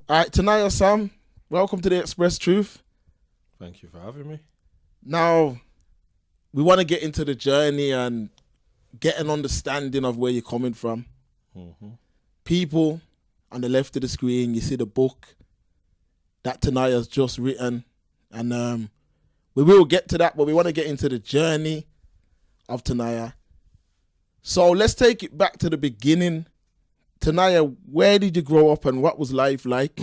All right, Tanayah Sam, welcome to the Express Truth. Thank you for having me. Now, we want to get into the journey and get an understanding of where you're coming from. Mm-hmm. People on the left of the screen, you see the book that Tanayah's just written. And we will get to that, but we want to get into the journey of Tanayah. So let's take it back to the beginning. Tanayah, where did you grow up and what was life like?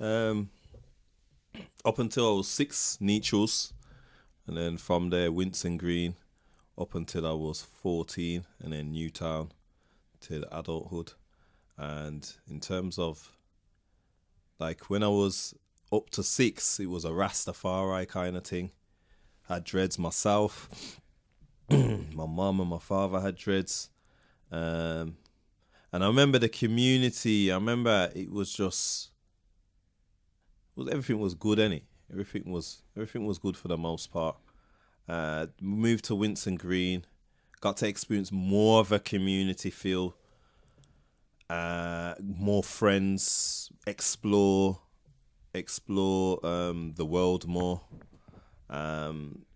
Up until I was 6, Neutrals, and then from there, Winson Green, up until I was 14, and then Newtown till adulthood. And in terms of, like, when I was up to 6, it was a Rastafari kind of thing. Had dreads myself. My mum and my father had dreads. And I remember the community. I remember it was just, everything was good, innit? Everything was good for the most part. Moved to Winson Green, got to experience more of a community feel, more friends, explore the world more.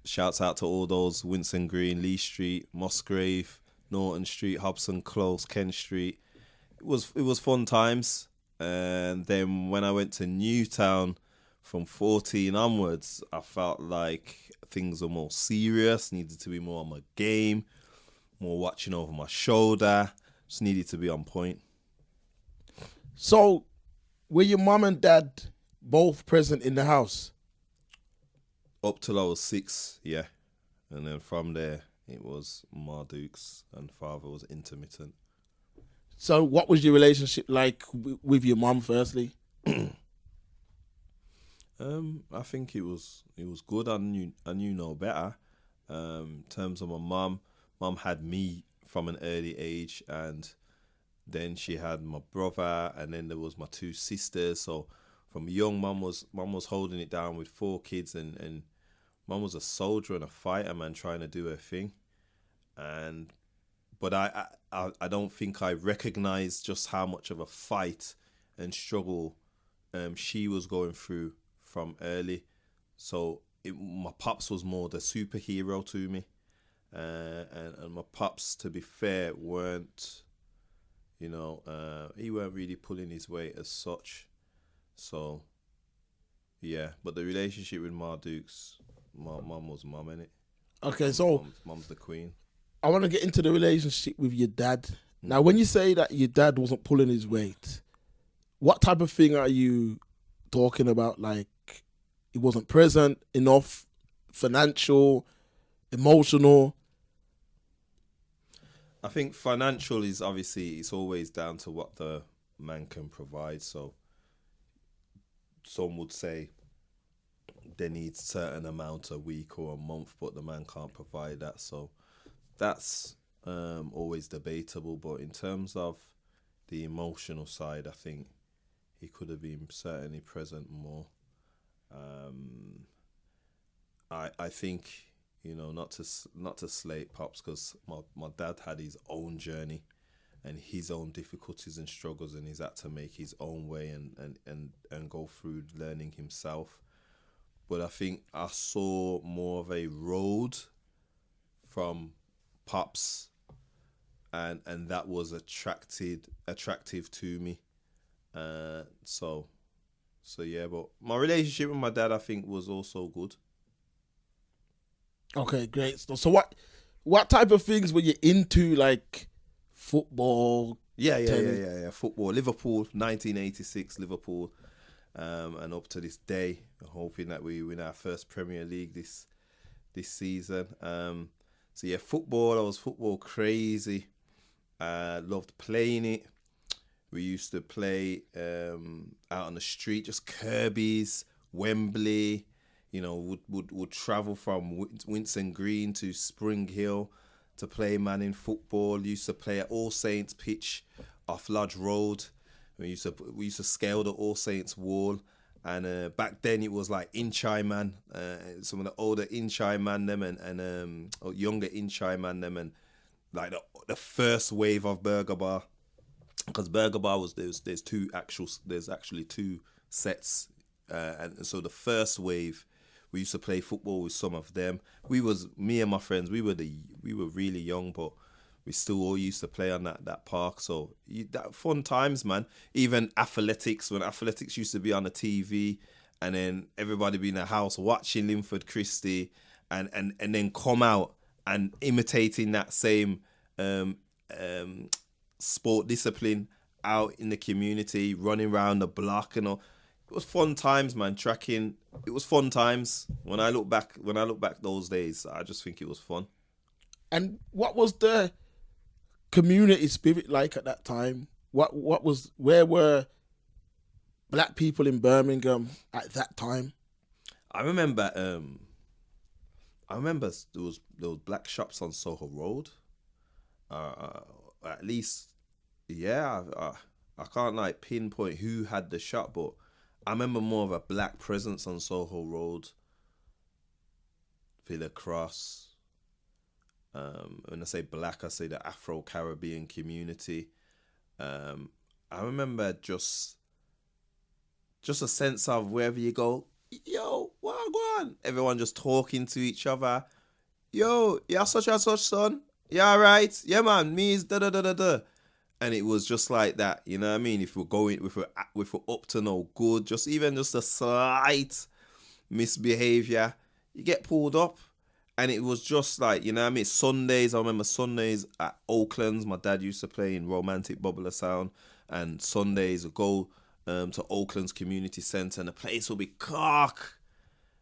Shouts out to all those Winson Green, Lee Street, Musgrave, Norton Street, Hobson Close, Ken Street. It was fun times. And then when I went to Newtown from 14 onwards, I felt like things were more serious, needed to be more on my game, more watching over my shoulder, just needed to be on point. So, were your mum and dad both present in the house? Up till I was 6, yeah. And then from there, it was Marduke's and father was intermittent. So, what was your relationship like with your mum, firstly? I think it was good. I knew no better. In terms of my mum had me from an early age, and then she had my brother, and then there was my 2 sisters. So from young, mum was holding it down with 4 kids, and mum was a soldier and a fighter, man, trying to do her thing. But I don't think I recognized just how much of a fight and struggle she was going through from early. So my pops was more the superhero to me, and my pops, to be fair, weren't, he weren't really pulling his weight as such. So yeah, but the relationship with Marduke's, my mum was mum, innit? Okay, so Mum's the queen. I want to get into the relationship with your dad. Now, when you say that your dad wasn't pulling his weight, what type of thing are you talking about? Like, he wasn't present enough, financial, emotional? I think financial is obviously, it's always down to what the man can provide. So some would say they need certain amount a week or a month, but the man can't provide that. So that's always debatable. But in terms of the emotional side, I think he could have been certainly present more. I think, not to slate pops, because my dad had his own journey and his own difficulties and struggles, and he's had to make his own way and go through learning himself. But I think I saw more of a road from pops, and that was attractive to me. So yeah, but my relationship with my dad, I think, was also good. Okay, great. So what type of things were you into, like football? Yeah. Football, Liverpool, 1986, Liverpool, and up to this day, hoping that we win our first Premier League this season. So yeah, football. I was football crazy. Loved playing it. We used to play out on the street, just Kirby's, Wembley. Would travel from Winson Green to Spring Hill to play in football. Used to play at All Saints pitch off Lodge Road. We used to scale the All Saints wall, and back then it was like Inchai man, some of the older Inchai man them and younger Inchai man them, and like the first wave of Burger Bar. because Burger Bar was there's actually two sets, and so the first wave we used to play football with some of them. Me and my friends, we were really young, but we still all used to play on that park. So that fun times, man. Even athletics, when athletics used to be on the TV, and then everybody be in the house watching Linford Christie, and then come out and imitating that same sport discipline out in the community, running around the block and all. It was fun times, man. Tracking, it was fun times. When I look back those days, I just think it was fun. And what was the community spirit like at that time? Where were black people in Birmingham at that time? I remember there was black shops on Soho Road. At least, yeah. I can't like pinpoint who had the shop, but I remember more of a black presence on Soho Road, Villa Cross. When I say black, I say the Afro-Caribbean community. I remember just a sense of wherever you go, yo, wagwan. Everyone just talking to each other. Yo, yeah, such and such, son. Yeah, all right. Yeah, man, me is da-da-da-da-da. And it was just like that, you know what I mean? If we're up to no good, just a slight misbehavior, you get pulled up. And it was just like, you know what I mean? Sundays, I remember Sundays at Oakland's. My dad used to play in Romantic Bubbler Sound. And Sundays would go to Oakland's Community Centre, and the place would be cock.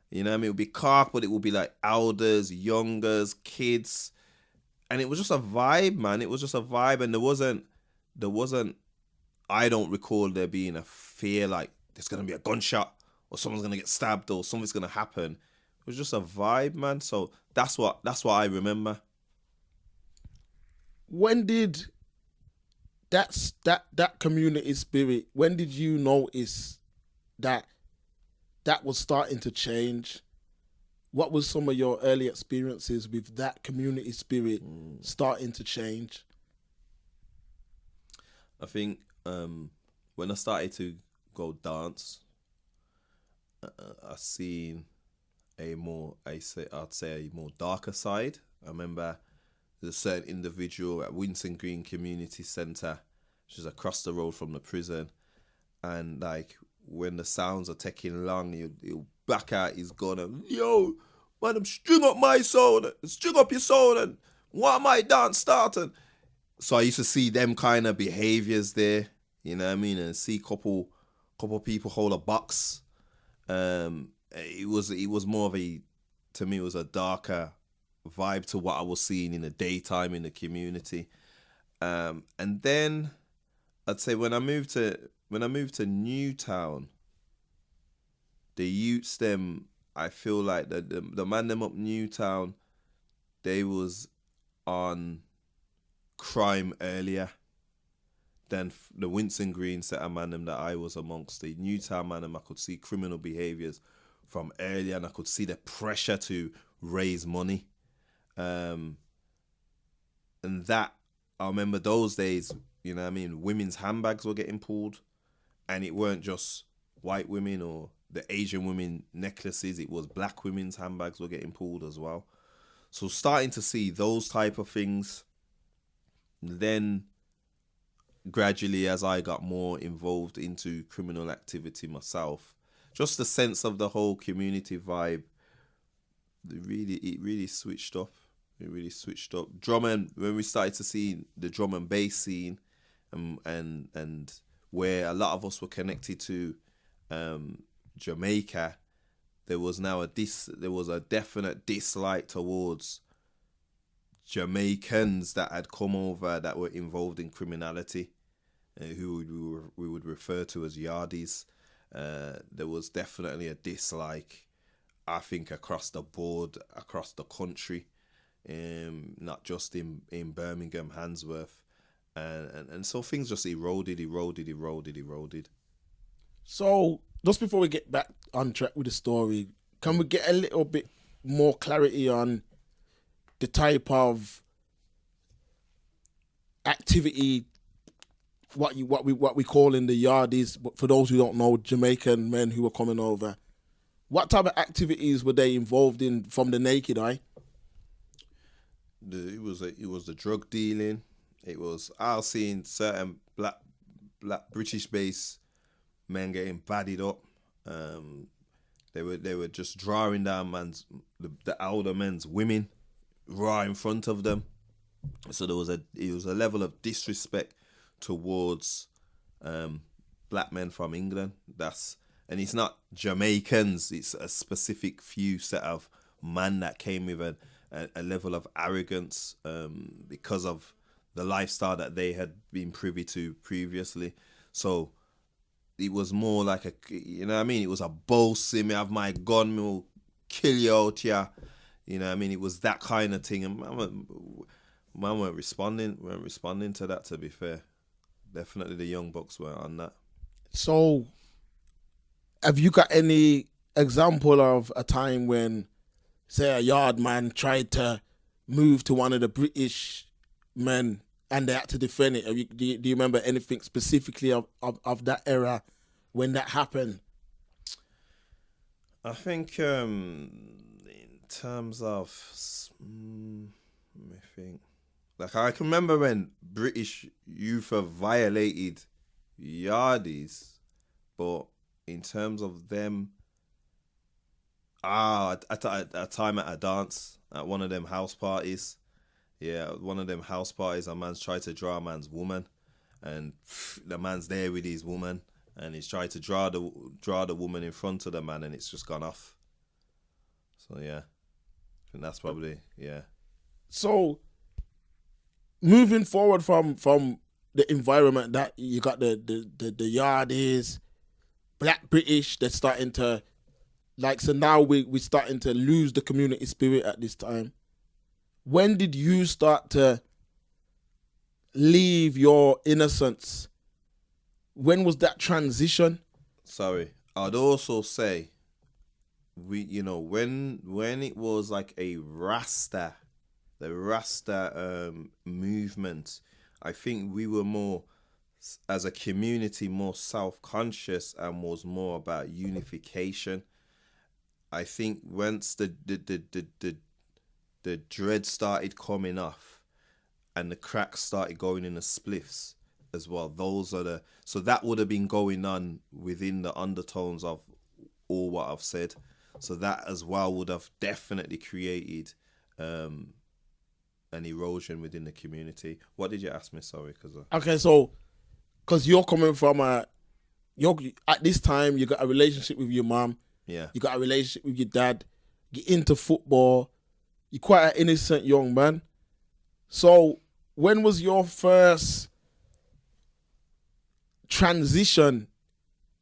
You know what I mean? It would be cock, but it would be like elders, youngers, kids. And it was just a vibe, man. It was just a vibe. And there wasn't, I don't recall there being a fear like there's going to be a gunshot or someone's going to get stabbed or something's going to happen. It was just a vibe, man. So that's what I remember. When did that community spirit, when did you notice that was starting to change? What was some of your early experiences with that community spirit starting to change? I think when I started to go dance, I seen I'd say a more darker side. I remember there's a certain individual at Winson Green Community Centre, which is across the road from the prison, and like when the sounds are taking long, he'll back out his gun and, yo, man, string up my sound, string up your sound, and what my dance starting? So I used to see them kind of behaviors there, you know what I mean, and see couple people hold a box. It was more of to me, it was a darker vibe to what I was seeing in the daytime in the community. And then I'd say when I moved to Newtown, the youths them, I feel like the man them up Newtown, they was on crime earlier than the Winson Green set of man them that I was amongst. The Newtown man them, I could see criminal behaviours from earlier, and I could see the pressure to raise money. And that, I remember those days, you know what I mean, women's handbags were getting pulled, and it weren't just white women or the Asian women necklaces, it was black women's handbags were getting pulled as well. So starting to see those type of things. Then gradually, as I got more involved into criminal activity myself, just the sense of the whole community vibe, it really switched up. It really switched up. When we started to see the drum and bass scene, and where a lot of us were connected to Jamaica, there was a definite dislike towards Jamaicans that had come over that were involved in criminality, who we would refer to as yardies. There was definitely a dislike, I think, across the board, across the country, not just in Birmingham, Handsworth, and so things just eroded. So just before we get back on track with the story, can we get a little bit more clarity on the type of activity what we call in the yardies, but for those who don't know, Jamaican men who were coming over. What type of activities were they involved in from the naked eye? It was the drug dealing. I was seeing certain black British based men getting badded up. They were just drawing down the older men's women right in front of them. So it was a level of disrespect towards black men from England. And it's not Jamaicans. It's a specific few set of man that came with a level of arrogance because of the lifestyle that they had been privy to previously. So it was more like you know what I mean? It was a bossy, me have my gun, me will kill you out here. You know what I mean? It was that kind of thing. And man weren't responding to that, to be fair. Definitely the young bucks weren't on that. So, have you got any example of a time when, say, a yard man tried to move to one of the British men and they had to defend it? Do you remember anything specifically of that era when that happened? I think in terms of, let me think. Like, I can remember when British youth have violated yardies, but in terms of them, at a time at a dance, at one of them house parties, a man's tried to draw a man's woman, and the man's there with his woman, and he's tried to draw the woman in front of the man, and it's just gone off. So yeah, I think that's probably, yeah. So, moving forward from the environment that you got, the yardies, black British, they're starting to, like, so now we're starting to lose the community spirit at this time. When did you start to leave your innocence? When was that transition? Sorry, I'd also say when it was like the Rasta movement, I think we were more, as a community, more self-conscious and was more about unification. I think once the dread started coming off and the cracks started going in the spliffs as well, so that would have been going on within the undertones of all what I've said. So that as well would have definitely created an erosion within the community. What did you ask me? Sorry, because you're coming from at this time you got a relationship with your mom. Yeah. You got a relationship with your dad. You're into football. You're quite an innocent young man. So when was your first transition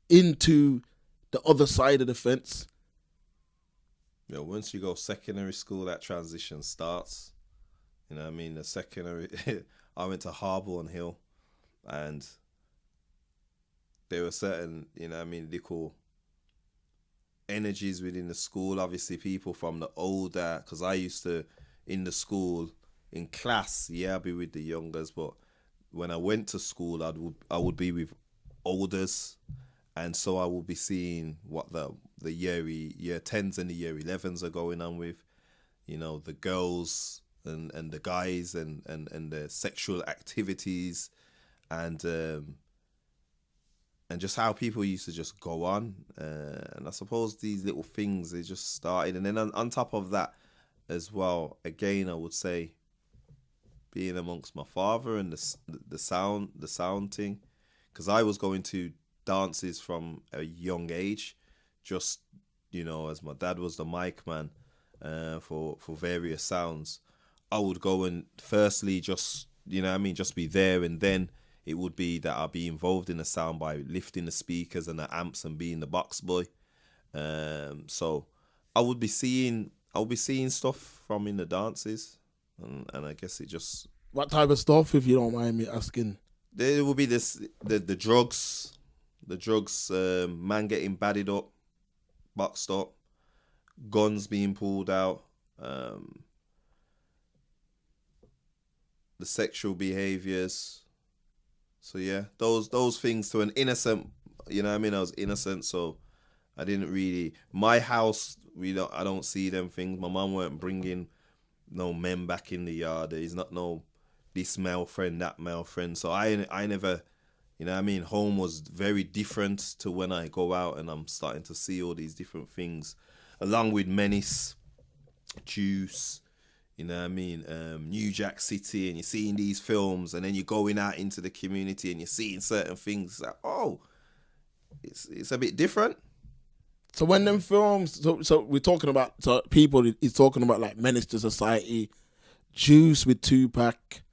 into the other side of the fence? Yeah, once you go secondary school, that transition starts. You know what I mean? The secondary, I went to Harborne Hill, and there were certain, you know what I mean, little energies within the school. Obviously, people from the older, because I used to, in the school, in class, I'd be with the youngers, but when I went to school, I would be with olders, and so I would be seeing what the year 10s and the year 11s are going on with, you know, the girls and the guys and the sexual activities, and just how people used to just go on, and I suppose these little things, they just started. And then on top of that as well, again, I would say being amongst my father and the sound thing, because I was going to dances from a young age, just, you know, as my dad was the mic man for various sounds. I would go and firstly just, you know what I mean, just be there, and then it would be that I'd be involved in the sound by lifting the speakers and the amps and being the box boy. So I would be seeing stuff from in the dances, and I guess it just... What type of stuff, if you don't mind me asking? There will be the drugs, man getting badded up, boxed up, guns being pulled out, the sexual behaviours. So yeah, those things to an innocent, you know what I mean? I was innocent, so I didn't really. My house, I don't see them things. My mum weren't bringing no men back in the yard. There's not no this male friend, that male friend. So I never, you know what I mean? Home was very different to when I go out and I'm starting to see all these different things, along with Menace, Juice, you know what I mean? New Jack City, and you're seeing these films, and then you're going out into the community and you're seeing certain things. Like, oh, it's a bit different. So when them films, so we're talking about, so people is talking about like Menace to Society, Juice with Tupac,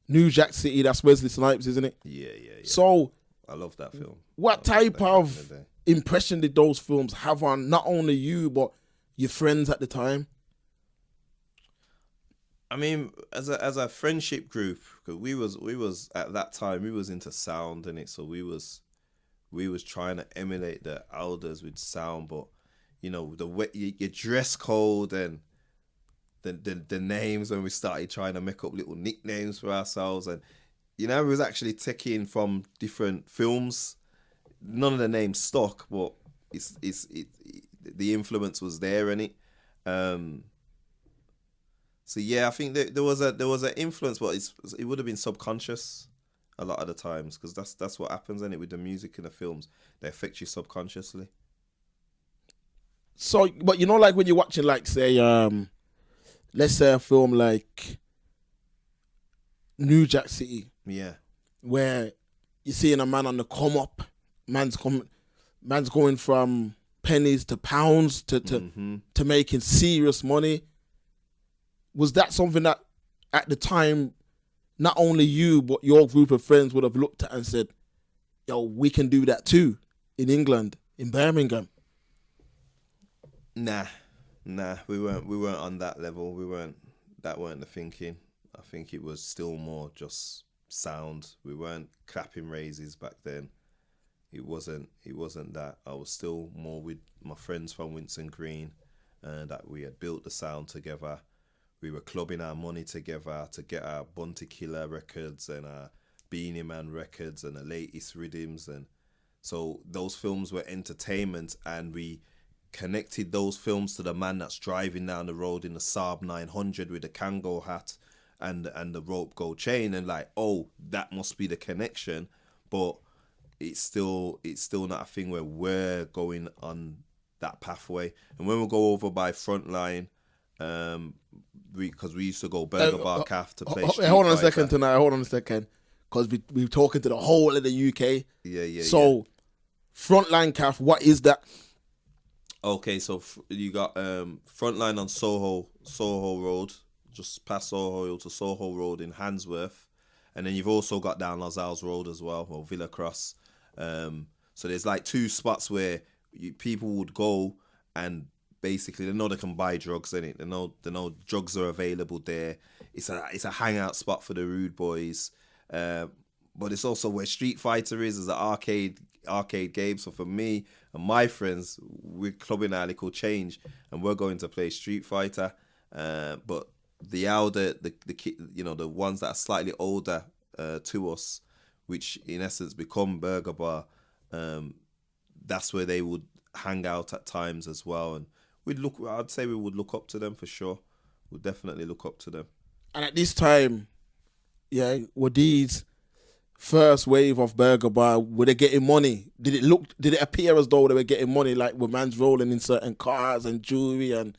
New Jack City, that's Wesley Snipes, isn't it? Yeah. So I love that film. What type of impression did those films have on not only you but your friends at the time? I mean, as a friendship group, cause we was at that time we was into sound and it, so we was trying to emulate the elders with sound, but you know the way your dress code and the names, when we started trying to make up little nicknames for ourselves, and you know we was actually taking from different films. None of the names stuck, but the influence was there in it. So yeah, I think there was an influence, but it would have been subconscious a lot of the times, because that's what happens, isn't it, with the music and the films? They affect you subconsciously. So, but you know, like when you're watching, like say, let's say a film like New Jack City, Yeah, where you're seeing a man on the come up, man's going from pennies to pounds to making serious money. Was that something that at the time not only you but your group of friends would have looked at and said, yo, we can do that too in England, in Birmingham? Nah, we weren't on that level. That weren't the thinking. I think it was still more just sound. We weren't clapping raises back then. It wasn't that. I was still more with my friends from Winson Green, and that we had built the sound together. We were clubbing our money together to get our Bunty Killer records and our Beanie Man records and the latest rhythms. And so those films were entertainment, and we connected those films to the man that's driving down the road in the Saab 900 with the Kango hat and the rope gold chain, and like, oh, that must be the connection. But it's still not a thing where we're going on that pathway. And when we go over by Frontline, because we used to go Badda Bar Crew to play Street hold on Fighter. Hold on a second, because we're talking to the whole of the UK. Yeah. So, Frontline Calf, what is that? Okay, so you got Frontline on Soho Road, just past Soho Hill to Soho Road in Handsworth, and then you've also got down Lozals Road as well, or Villa Cross. So there's like two spots where people would go, and basically they know they can buy drugs in it. They know drugs are available there. It's a hangout spot for the rude boys, but it's also where Street Fighter is an arcade game. So for me and my friends, we're clubbing our little change and we're going to play Street Fighter. But the older, the ones that are slightly older to us, which in essence become Burger Bar, that's where they would hang out at times as well. And I'd say we would look up to them for sure. We'd definitely look up to them. And at this time, yeah, were these first wave of Burger Bar, were they getting money? Did it appear as though they were getting money, like were man's rolling in certain cars and jewelry and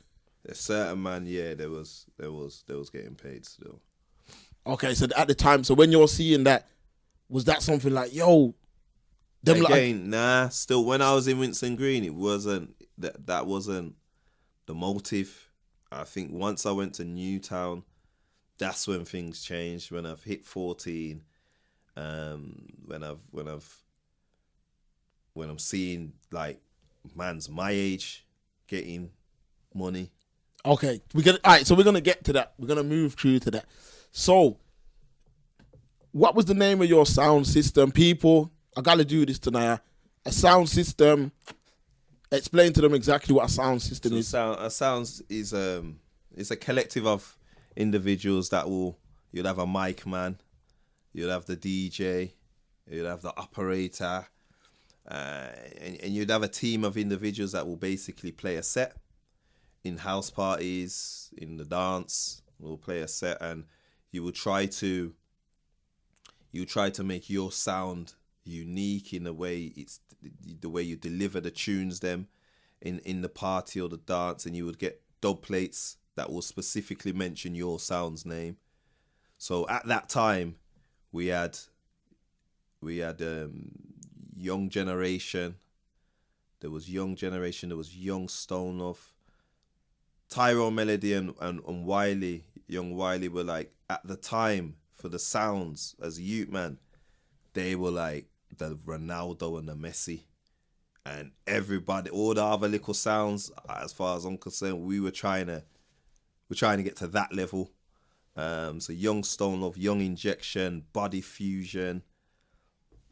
a certain man, yeah, there was getting paid still. Okay, so at the time, so when you're seeing that, was that something like, yo, them again, nah, still when I was in Winson Green, it wasn't that wasn't the motive. I think once I went to Newtown, that's when things changed. When I've hit 14, when I'm seeing like man's my age getting money. Okay, so we're gonna get to that. We're gonna move through to that. So, what was the name of your sound system? People, I gotta do this tonight. A sound system. Explain to them exactly what a sound system is. A sound is it's a collective of individuals that you'll have a mic man, you'll have the DJ, You'd have the operator, and you'd have a team of individuals that will basically play a set in house parties, in the dance. Will play a set, and you will try to make your sound unique in the way you deliver the tunes them in the party or the dance, and you would get dub plates that will specifically mention your sound's name. So at that time, we had Young Generation. There was Young Generation. There was Young Stone Love. Tyrone Melody and Wiley, Young Wiley, were like, at the time, for the sounds as a youth man, they were like the Ronaldo and the Messi. And everybody, all the other little sounds, as far as I'm concerned, we're trying to get to that level. So Young Stone Love, Young Injection, Body Fusion,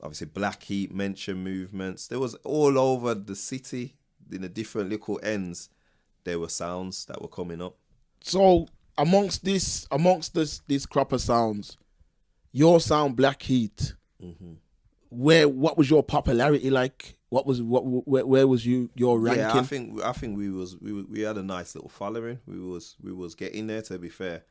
obviously Black Heat, Mention Movements. There was all over the city, in the different little ends, there were sounds that were coming up. So amongst this crop of sounds, your sound, Black Heat, what was your popularity like? Where was your ranking? Yeah, I think we had a nice little following. We was getting there, to be fair.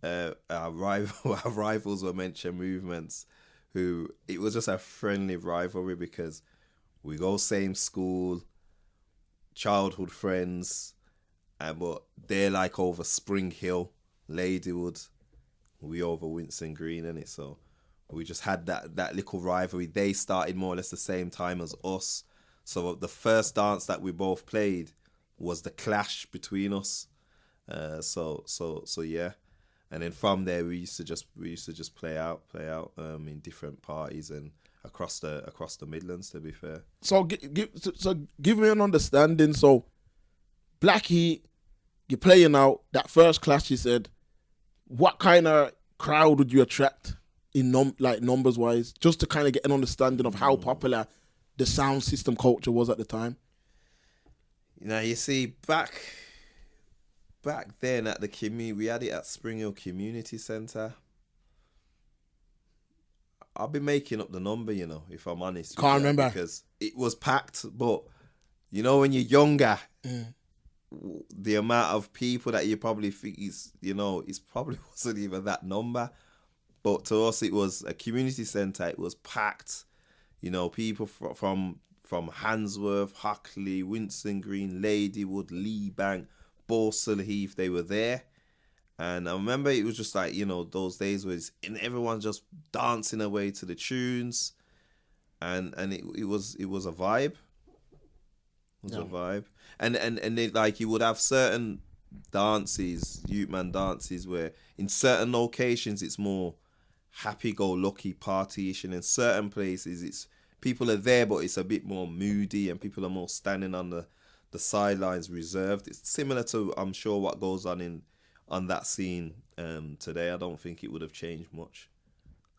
Our rivals were Mention Movements, who, it was just a friendly rivalry because we go same school, childhood friends, but they're like over Spring Hill, Ladywood, we over Winston Green, innit? So we just had that little rivalry. They started more or less the same time as us. So the first dance that we both played was the clash between us. So yeah. And then from there we used to just play out in different parties and across the Midlands, to be fair. So give me an understanding. So Black Heat, you're playing out that first clash. You said, what kind of crowd would you attract in numbers wise, just to kind of get an understanding of how popular the sound system culture was at the time? You see, back then at the community, we had it at Spring Hill Community Centre. I'll be making up the number, if I'm honest. Can't remember. Because it was packed, but when you're younger, the amount of people that you probably think is probably wasn't even that number. But to us, it was a community centre. It was packed. People from Handsworth, Hockley, Winston Green, Ladywood, Lee Bank, Borsall Heath, they were there. And I remember it was just like, those days where everyone just dancing away to the tunes. And it was a vibe. It was a vibe. And it, like, you would have certain dances, youth man dances, where in certain locations it's more happy-go-lucky party-ish, and in certain places it's people are there but it's a bit more moody and people are more standing on the sidelines reserved. It's similar to, I'm sure, what goes on that scene today. I don't think it would have changed much.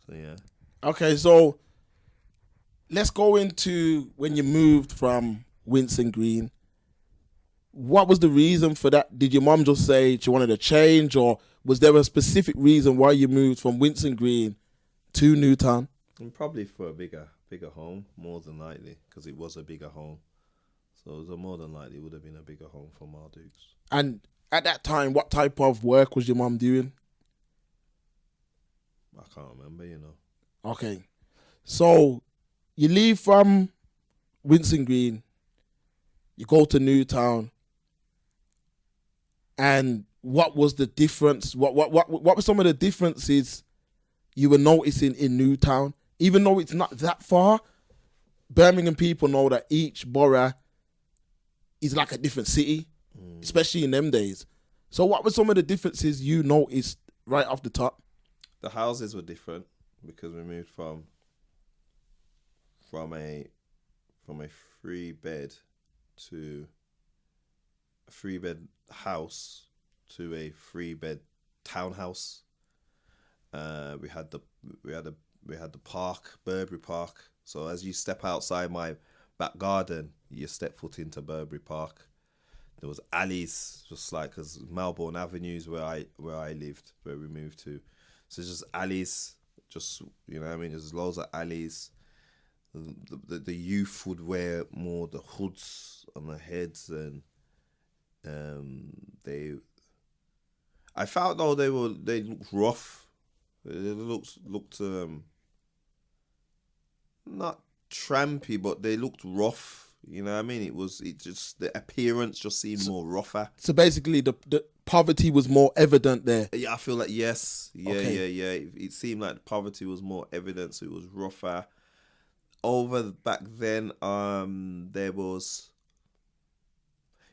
So yeah. Okay, so let's go into when you moved from Winston Green. What was the reason for that? Did your mom just say she wanted a change, or was there a specific reason why you moved from Winston Green to Newtown? And probably for a bigger home, more than likely, because it was a bigger home. So it was more than likely it would have been a bigger home for Mardukes. And at that time, what type of work was your mom doing? I can't remember, Okay. So you leave from Winston Green, you go to Newtown, and what was the difference? What were some of the differences you were noticing in Newtown? Even though it's not that far, Birmingham people know that each borough is like a different city, especially in them days. So what were some of the differences you noticed right off the top? The houses were different because we moved from a 3-bed to a 3-bed house to a 3-bed townhouse. We had the park, Burberry Park. So as you step outside my back garden, you step foot into Burberry Park. There was alleys, just like, because Melbourne Avenues where I lived, where we moved to. So it's just alleys, just, there's loads of alleys. the youth would wear more the hoods on their heads, and I felt though they looked rough. They looked not trampy, but they looked rough. You know what I mean? It just the appearance just seemed more rougher. So basically, the poverty was more evident there. Yeah, I feel like yes, Okay. yeah. It seemed like poverty was more evident, so it was rougher. Back then, there was.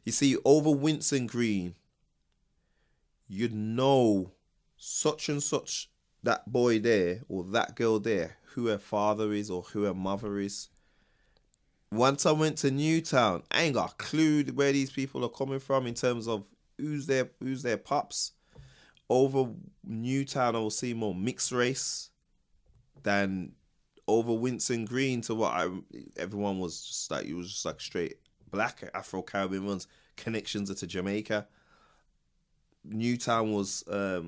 You see, over Winson Green, you'd know such and such, that boy there or that girl there, who her father is or who her mother is. Once I went to Newtown, I ain't got a clue where these people are coming from in terms of who's their pops. Over Newtown, I will see more mixed race than over Winson Green. To everyone was just like, it was just like straight black Afro-Caribbean ones, connections to Jamaica. Newtown was I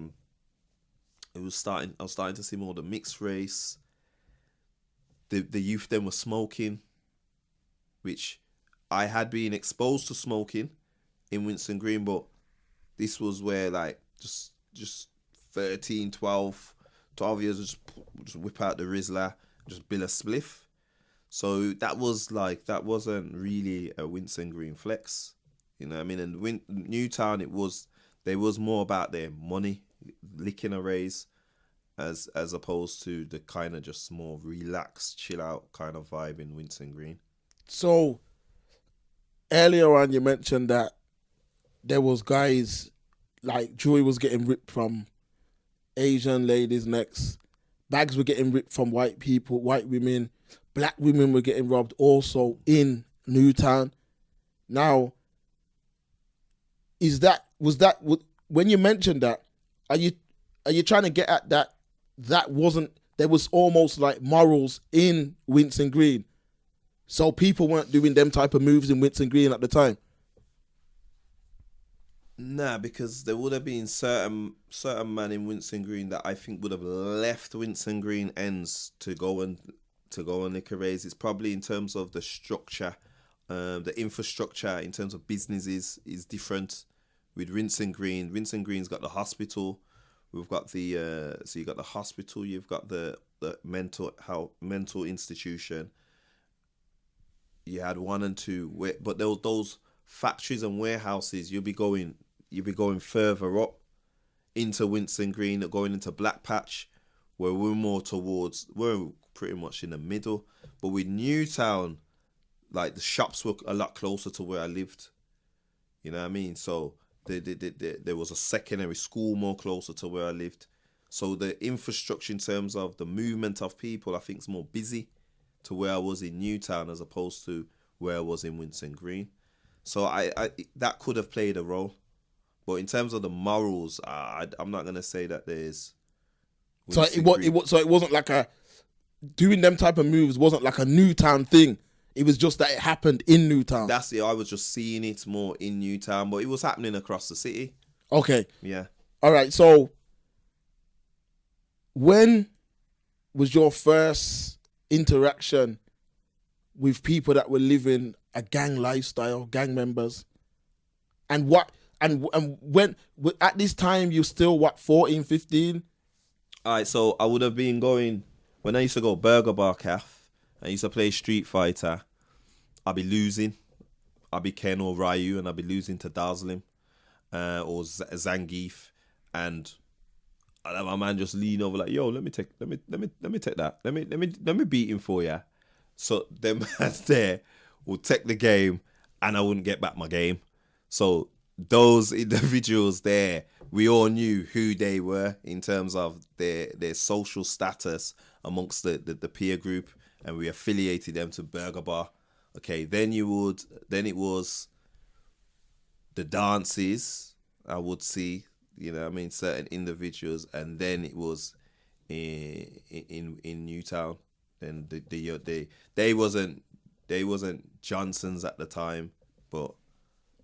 was starting to see more of the mixed race. The youth then were smoking, which I had been exposed to smoking in Winson Green, but this was where like just 13, 12 years, just whip out the Rizla, just bill a spliff. So that wasn't really a Winson Green flex, you know what I mean? And Newtown, there was more about their money, licking a raise, as opposed to the kind of just more relaxed, chill out kind of vibe in Winson Green. So earlier on, you mentioned that there was guys like jewelry was getting ripped from Asian ladies' necks, bags were getting ripped from white people, white women, black women were getting robbed also in Newtown. Now, when you mentioned that, are you trying to get at that? There was almost like morals in Winson Green, so people weren't doing them type of moves in Winson Green at the time. Nah, because there would have been certain man in Winson Green that I think would have left Winson Green ends to go and lick a raise. It's probably in terms of the structure, the infrastructure in terms of businesses is different with Winson Green. Winson Green's got the hospital. We've got so you got the hospital. You've got the mental institution. You had 1 and 2, but there were those factories and warehouses. You'll be going further up into Winson Green, going into Black Patch, where we're pretty much in the middle. But with Newtown, like the shops were a lot closer to where I lived. You know what I mean? So there was a secondary school more closer to where I lived. So the infrastructure in terms of the movement of people, I think, is more busy to where I was in Newtown as opposed to where I was in Winson Green. So I that could have played a role. But in terms of the morals, I'm not gonna say that there's. So it wasn't like doing them type of moves wasn't like a Newtown thing. It was just that it happened in Newtown. That's it. I was just seeing it more in Newtown, but it was happening across the city. Okay. Yeah. All right. So when was your first interaction with people that were living a gang lifestyle, gang members? And when at this time you still 14, 15? All right, so I would have been going when I used to go Badda Bar Crew. I used to play Street Fighter. I'd be losing. I'd be Ken or Ryu, and I'd be losing to Dazzlim or Zangief, and I'd have my man just lean over like, "Yo, let me take that. Let me beat him for ya." So them man there would take the game, and I wouldn't get back my game. So those individuals there, we all knew who they were in terms of their social status amongst the peer group, and we affiliated them to Badda Bar. Okay, then it was the dances I would see, you know what I mean, certain individuals, and then it was in Newtown. Then they wasn't Johnsons at the time, but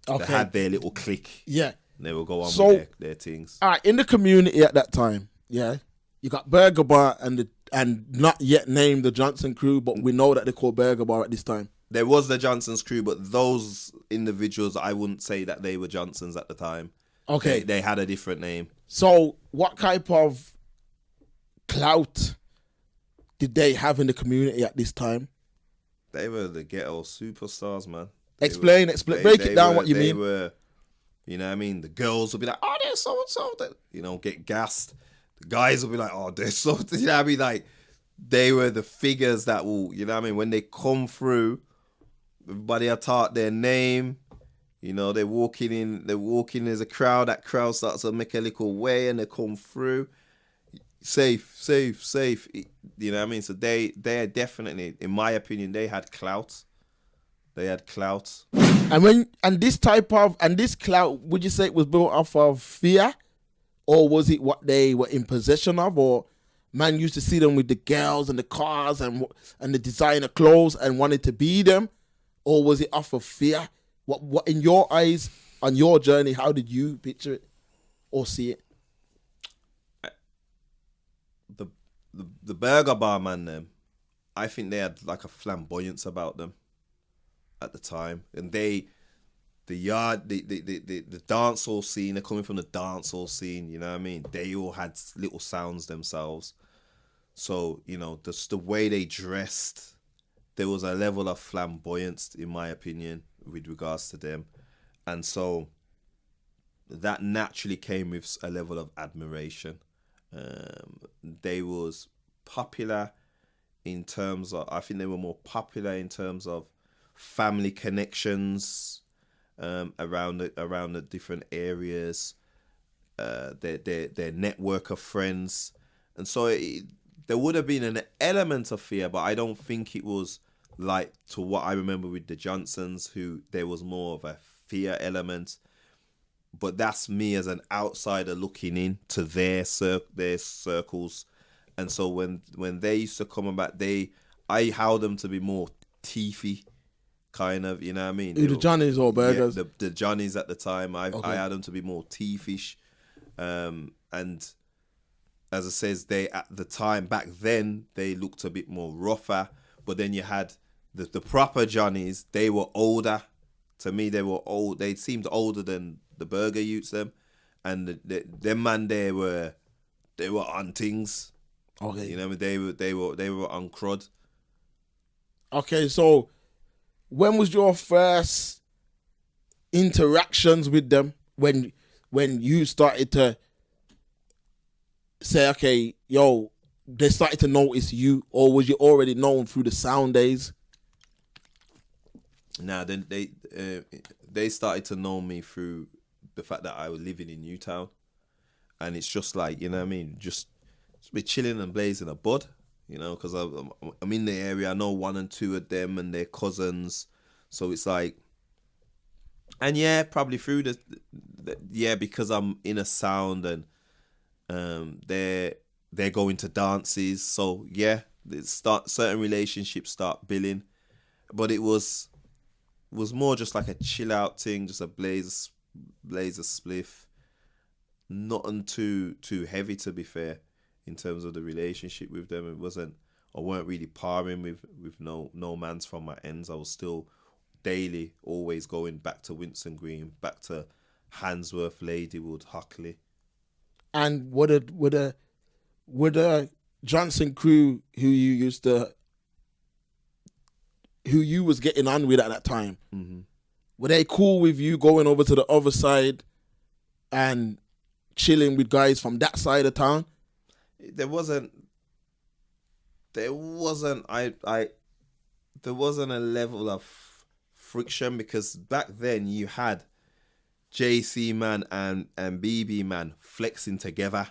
they had their little clique. Yeah. And they will go on with their things. All right, in the community at that time, yeah, You got Burger Bar and not yet named the Johnson Crew, but we know that they're called Burger Bar at this time. There was the Johnson's Crew, but those individuals, I wouldn't say that they were Johnsons at the time. Okay. They had a different name. So what type of clout did they have in the community at this time? They were the ghetto superstars, man. Explain. Break it down what you mean. They were, you know what I mean? The girls would be like, oh, they're so-and-so. You know, get gassed. The guys would be like, oh, they're so... You know what I mean? Like, they were the figures that will, you know what I mean? When they come through, everybody are taught their name. You know, they're walking in as a crowd. That crowd starts to make a little way and they come through. Safe. You know what I mean? So they are definitely, in my opinion, they had clout. And this clout, would you say it was built off of fear? Or was it what they were in possession of? Or man used to see them with the girls and the cars and the designer clothes and wanted to be them? Or was it off of fear? What in your eyes, on your journey, how did you picture it or see it? The Burger Bar man, them, I think they had like a flamboyance about them at the time, and the dancehall scene. They're coming from the dancehall scene, you know what I mean? They all had little sounds themselves, so you know just the way they dressed, there was a level of flamboyance, in my opinion, with regards to them, and so that naturally came with a level of admiration. They was popular in terms of, I think they were more popular in terms of family connections around the different areas, their network of friends, and so there would have been an element of fear, but I don't think it was like to what I remember with the Johnsons, who there was more of a fear element. But that's me as an outsider looking in to their circles, and so when they used to come about, I held them to be more teethy, kind of, you know what I mean? The Johnnies or Burgers? Yeah, the Johnnies at the time, I had them to be more teethish, and as I says, they at the time back then they looked a bit more rougher, but then you had the proper Johnnies. They were older. To me, they were old. They seemed older than the burger youths, them, and them man, they were on things. Okay, you know, they were on crud. Okay, so when was your first interactions with them? When you started to say, okay, yo, they started to notice you, or was you already known through the sound days? Nah, then they started to know me through the fact that I was living in Newtown, and it's just like, you know what I mean, just be chilling and blazing a bud, you know, because I'm in the area. I know one and two of them and their cousins, so it's like, and yeah, probably through because I'm in a sound, and they're going to dances, so yeah, certain relationships start building, but it was more just like a chill out thing, just a blaze a spliff, nothing too heavy, to be fair, in terms of the relationship with them. I weren't really parring with no mans from my ends. I was still daily always going back to Winston Green, back to Handsworth, Ladywood, Hockley. And would a Johnson crew who you was getting on with at that time, mm-hmm. were they cool with you going over to the other side and chilling with guys from that side of town? There wasn't a level of friction, because back then you had JC man and BB man flexing together,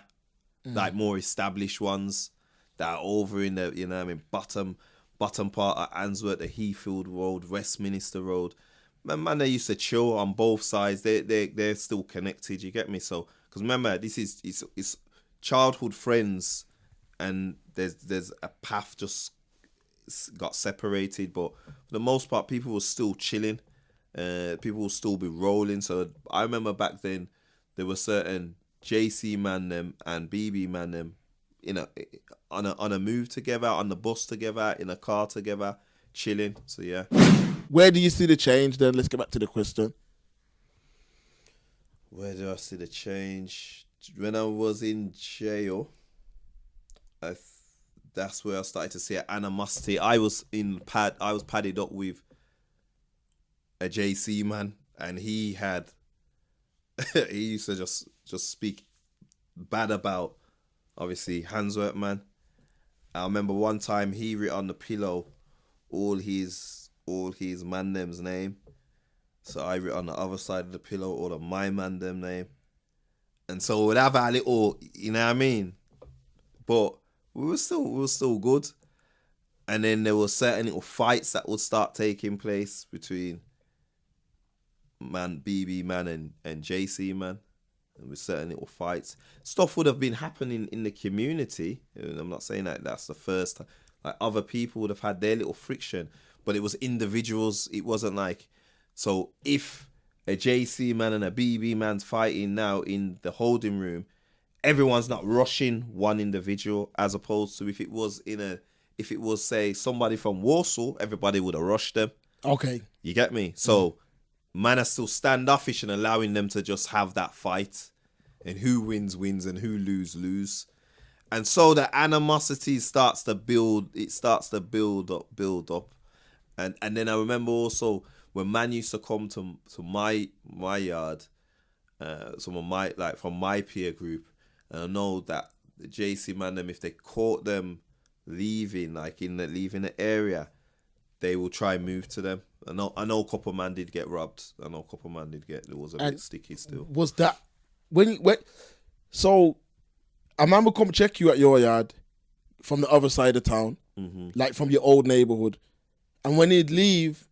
like more established ones that are over in the, you know what I mean, bottom part of Answorth, the Heathfield Road, Westminster Road. Man, they used to chill on both sides. They're still connected. You get me? So, because remember, this is it's childhood friends, and there's a path just got separated. But for the most part, people were still chilling. People will still be rolling. So I remember back then there were certain JC man them and BB man them on a move together, on the bus together, in a car together, chilling. So yeah. Where do you see the change then? Let's get back to the question. Where do I see the change? When I was in jail, that's where I started to see an animosity. I was padded up with a JC man, and he used to just speak bad about, obviously, Handsworth man. I remember one time he wrote on the pillow all his man them's name. So I wrote on the other side of the pillow all of my man them name. And so we'd have a little, you know what I mean? But we were still good. And then there were certain little fights that would start taking place between BB man and JC man. And with certain little fights. Stuff would have been happening in the community. I'm not saying that that's the first time. Like, other people would have had their little friction. But it was individuals. It wasn't like... So if a JC man and a BB man's fighting now in the holding room, everyone's not rushing one individual, as opposed to if it was say somebody from Warsaw, everybody would have rushed them. Okay. You get me? So man are still standoffish and allowing them to just have that fight, and who wins and who lose. And so the animosity starts to build. It starts to build up. And then I remember also when man used to come to my yard, some of my, like, from my peer group, and I know that the JC man them, if they caught them leaving the area, they will try and move to them. I know a couple of man did get robbed. It was a bit sticky still. Was that when so a man would come check you at your yard from the other side of town, like from your old neighborhood, and when he'd leave,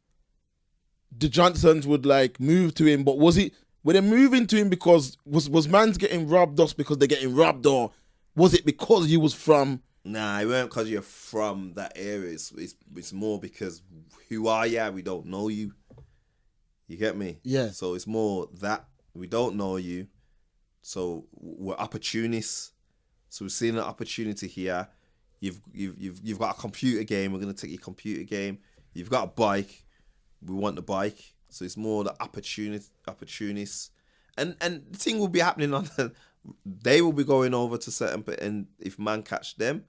the Johnsons would like move to him. But were they moving to him because was man's getting robbed us because they're getting robbed, or was it because you was from? Nah, it weren't because you're from that area. It's more because who are you? We don't know you. You get me? Yeah. So it's more that we don't know you. So we're opportunists. So we're seeing an opportunity here. You've got a computer game. We're gonna take your computer game. You've got a bike. We want the bike. So it's more the opportunists. And the thing will be happening on they will be going over to certain, and if man catch them,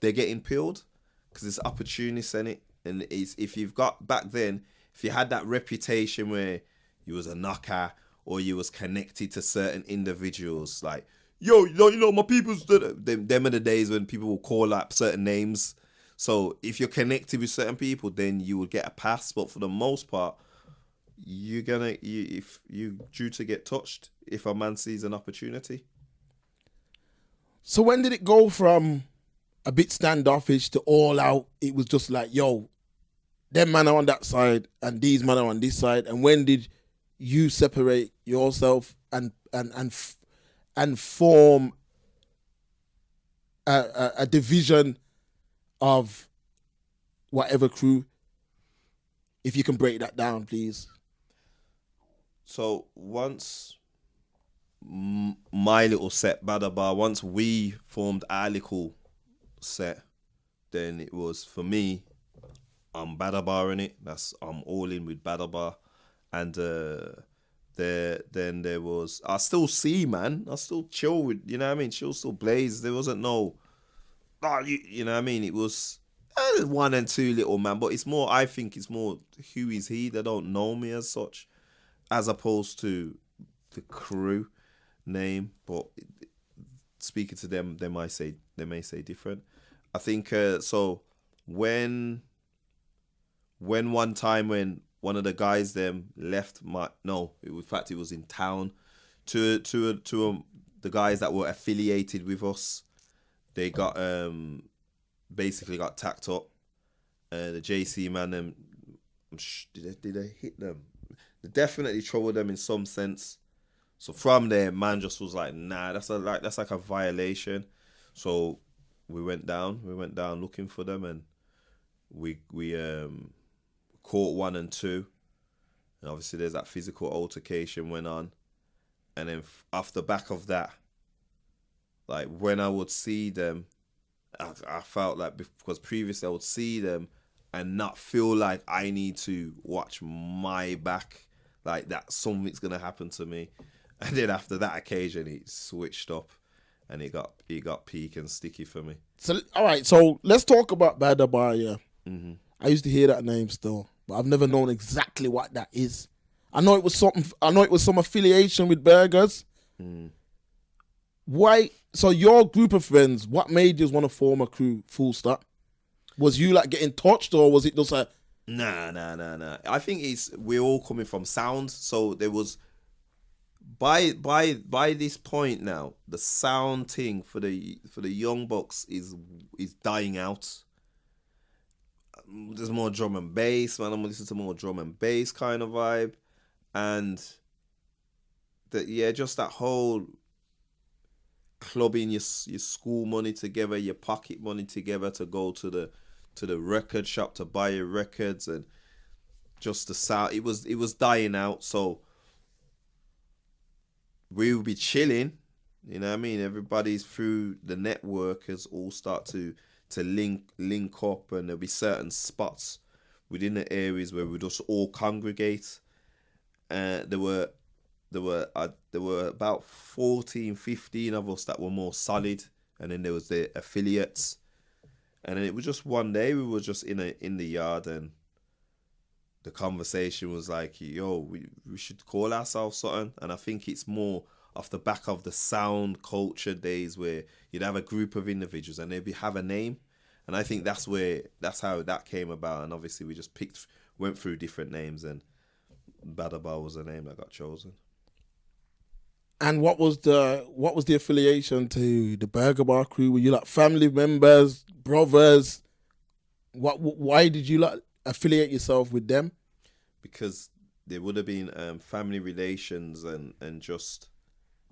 they're getting peeled because it's opportunists in it. And it's, if you've got back then, if you had that reputation where you was a knocker or you was connected to certain individuals, like, yo, you know my people's them are the days when people will call up certain names. So if you're connected with certain people, then you would get a pass. But for the most part, if you due to get touched if a man sees an opportunity. So when did it go from a bit standoffish to all out? It was just like, yo, them man are on that side and these men are on this side. And when did you separate yourself and form a division of whatever crew? If you can break that down, please. So once my little set, Badda Bar, once we formed our little set, then it was, for me, I'm Badda Bar in it. I'm all in with Badda Bar. And then there was, I still see, man. I still chill with, you know what I mean? Chill still blaze. There wasn't no, you know what I mean? It was one and two little man. But it's more, I think it's more, who is he? They don't know me as such, as opposed to the crew name. But speaking to them, they may say different. I think so. When one time when one of the guys them left in fact it was in town, to the guys that were affiliated with us, they got basically got tacked up. The JC man them, did they hit them? They definitely troubled them in some sense. So from there, man just was like, nah, that's like a violation. So we went down looking for them, and we caught 1 and 2. And obviously there's that physical altercation went on. And then off the back of that, Like when I would see them, I felt like, because previously I would see them and not feel like I need to watch my back, like that something's gonna happen to me. And then after that occasion, it switched up, and it got peak and sticky for me. So all right, so let's talk about Badda Bar. Yeah, Mm-hmm. I used to hear that name still, but I've never known exactly what that is. I know it was something. I know it was some affiliation with burgers. Mm. Why? So your group of friends, what made you want to form a crew? Full stop. Was you like getting touched, or was it just like? Nah. I think we're all coming from sound, so there was by this point now, the sound thing for the young bucks is dying out. There's more drum and bass, man. I'm gonna listen to more drum and bass kind of vibe, and just that whole clubbing your school money together, your pocket money together to go to the record shop to buy your records, and just the sound. It was dying out, so we would be chilling. You know what I mean? Everybody's through the network has all start to link up, and there'll be certain spots within the areas where we just all congregate. There were about 14, 15 of us that were more solid, and then there was the affiliates. And then it was just one day we were just in the yard, and the conversation was like, yo, we should call ourselves something. And I think it's more off the back of the sound culture days where you'd have a group of individuals and they'd have a name. And I think that's how that came about. And obviously we just went through different names, and Badda Bar was the name that got chosen. And what was the affiliation to the Burger Bar crew? Were you like family members, brothers? Why did you like affiliate yourself with them? Because there would have been family relations, and just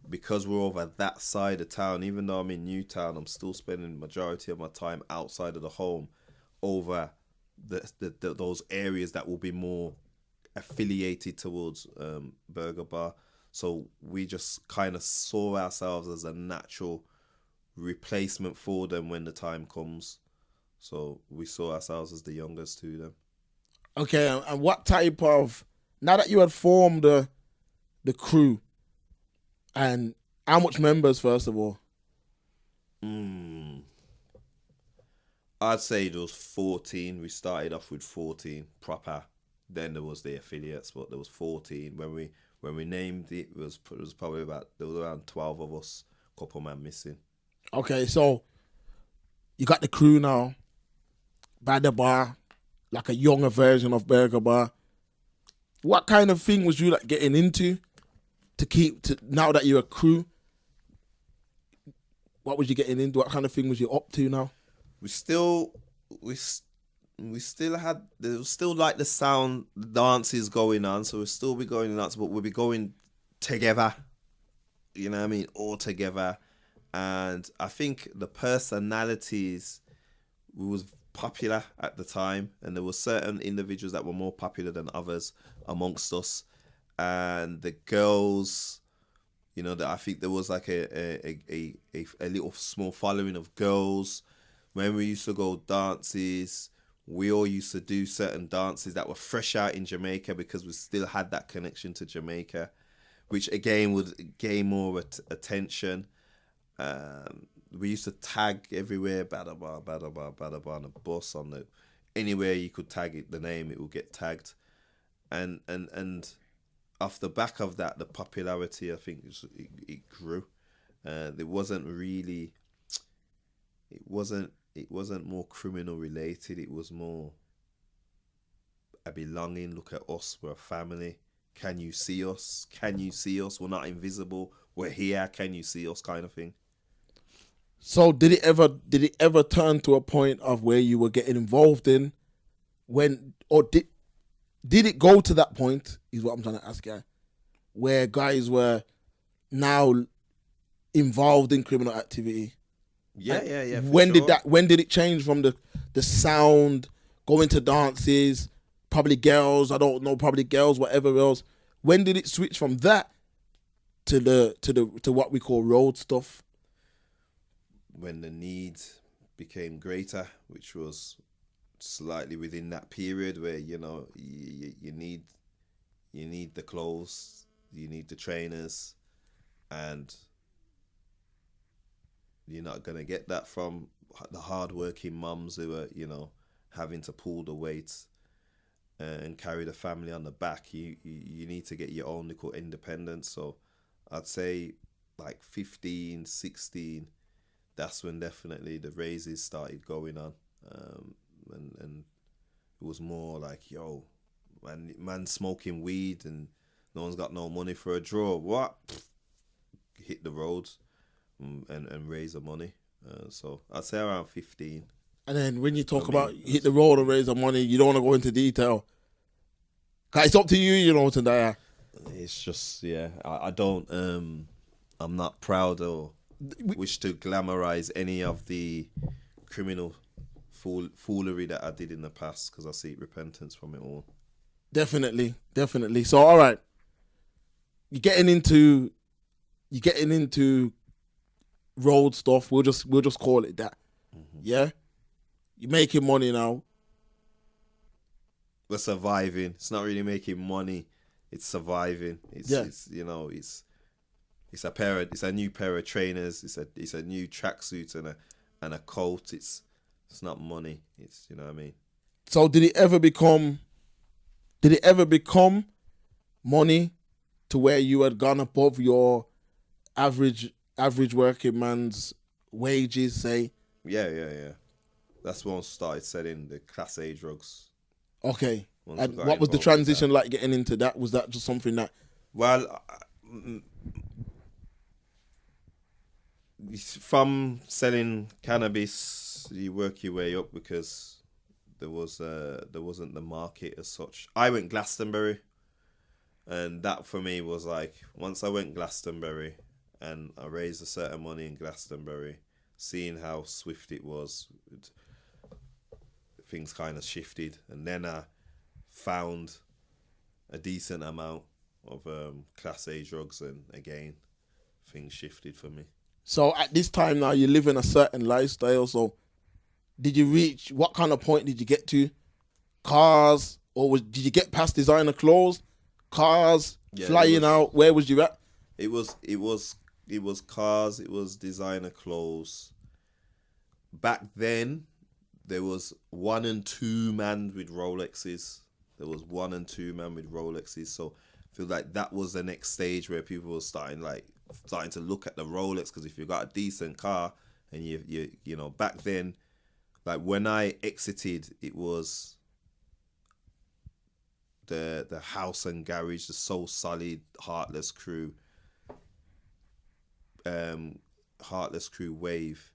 because we're over that side of town, even though I'm in Newtown, I'm still spending the majority of my time outside of the home, over those areas that will be more affiliated towards Burger Bar. So we just kind of saw ourselves as a natural replacement for them when the time comes. So we saw ourselves as the youngest to them. Okay, and what type of, now that you had formed the crew, and how much members, first of all? I'd say there was 14. We started off with 14 proper. Then there was the affiliates, but there was 14 when we named it. It was probably there was around 12 of us, couple man missing. Okay, so you got the crew now, Badda Bar, like a younger version of Burger Bar. What kind of thing was you like getting into now that you're a crew? What was you getting into? What kind of thing was you up to now? We still had, there was still like the sound dances going on, so we'll still be going nuts, but we'll be going together, you know what I mean, all together. And I think the personalities was popular at the time, and there were certain individuals that were more popular than others amongst us. And the girls, you know, that I think there was like a little small following of girls. When we used to go dances, we all used to do certain dances that were fresh out in Jamaica, because we still had that connection to Jamaica, which again would gain more attention. We used to tag everywhere, Badda Bar, Badda Bar, Badda Bar, on the bus, anywhere you could tag it, the name, it would get tagged. And off the back of that, the popularity, I think it grew. It wasn't more criminal related. It was more a belonging. Look at us, we're a family. Can you see us? Can you see us? We're not invisible. We're here. Can you see us? Kind of thing. So did it ever turn to a point of where you were getting involved in did it go to that point, is what I'm trying to ask you, where guys were now involved in criminal activity? Yeah. When did it change from the sound, going to dances, probably girls, whatever else? When did it switch from that to what we call road stuff? when the need became greater, which was slightly within that period where you need the clothes, you need the trainers, and you're not gonna get that from the hard-working mums who are having to pull the weights and carry the family on the back. You need to get your own little independence. So I'd say like 15, 16, that's when definitely the raises started going on. And it was more like, yo, man smoking weed and no one's got no money for a draw. What? Hit the roads and raise the money. So I'd say around 15. And then when you talk about hit the road and raise the money, you don't want to go into detail. 'Cause it's up to you, Tanayah. It's just, yeah, I don't, I'm not proud or wish to glamorize any of the criminal foolery that I did in the past, because I seek repentance from it all. Definitely. So, all right, you're getting into road stuff. We'll just call it that. Mm-hmm. Yeah, you're making money now. We're surviving. It's not really making money. It's surviving. It's a new pair of trainers. It's a new tracksuit and a coat. It's not money. It's, you know what I mean. So did it ever become money to where you had gone above your average working man's wages, say? Yeah. That's when I started selling the Class A drugs. Okay. And what was the transition like getting into that? Was that just something that... Well, from selling cannabis, you work your way up because there wasn't the market as such. I went Glastonbury, and that for me was like, once I went Glastonbury and I raised a certain money in Glastonbury, seeing how swift it was, things kind of shifted, and then I found a decent amount of Class A drugs, and again things shifted for me. So at this time now, you're living a certain lifestyle. So did you reach, what kind of point did you get to? Cars, or did you get past designer clothes? Cars, flying out, where was you at? It was cars, it was designer clothes. Back then there was 1 and 2 man with Rolexes. So I feel like that was the next stage where people were starting to look at the Rolex, because if you got a decent car and you know, back then, like when I exited, it was the house and garage, the Soul Solid, Heartless Crew wave,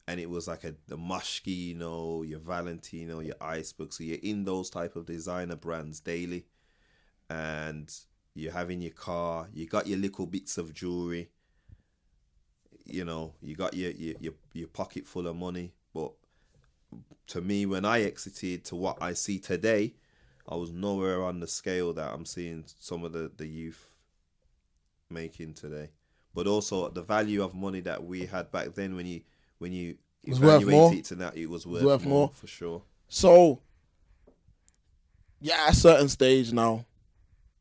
and it was like the Moschino, your Valentino, your Iceberg. So you're in those type of designer brands daily, and you have in your car, you got your little bits of jewelry, you know, you got your pocket full of money. But to me, when I exited to what I see today, I was nowhere on the scale that I'm seeing some of the youth making today. But also the value of money that we had back then, when you evaluate it to that, it was worth more for sure. So yeah, at a certain stage now.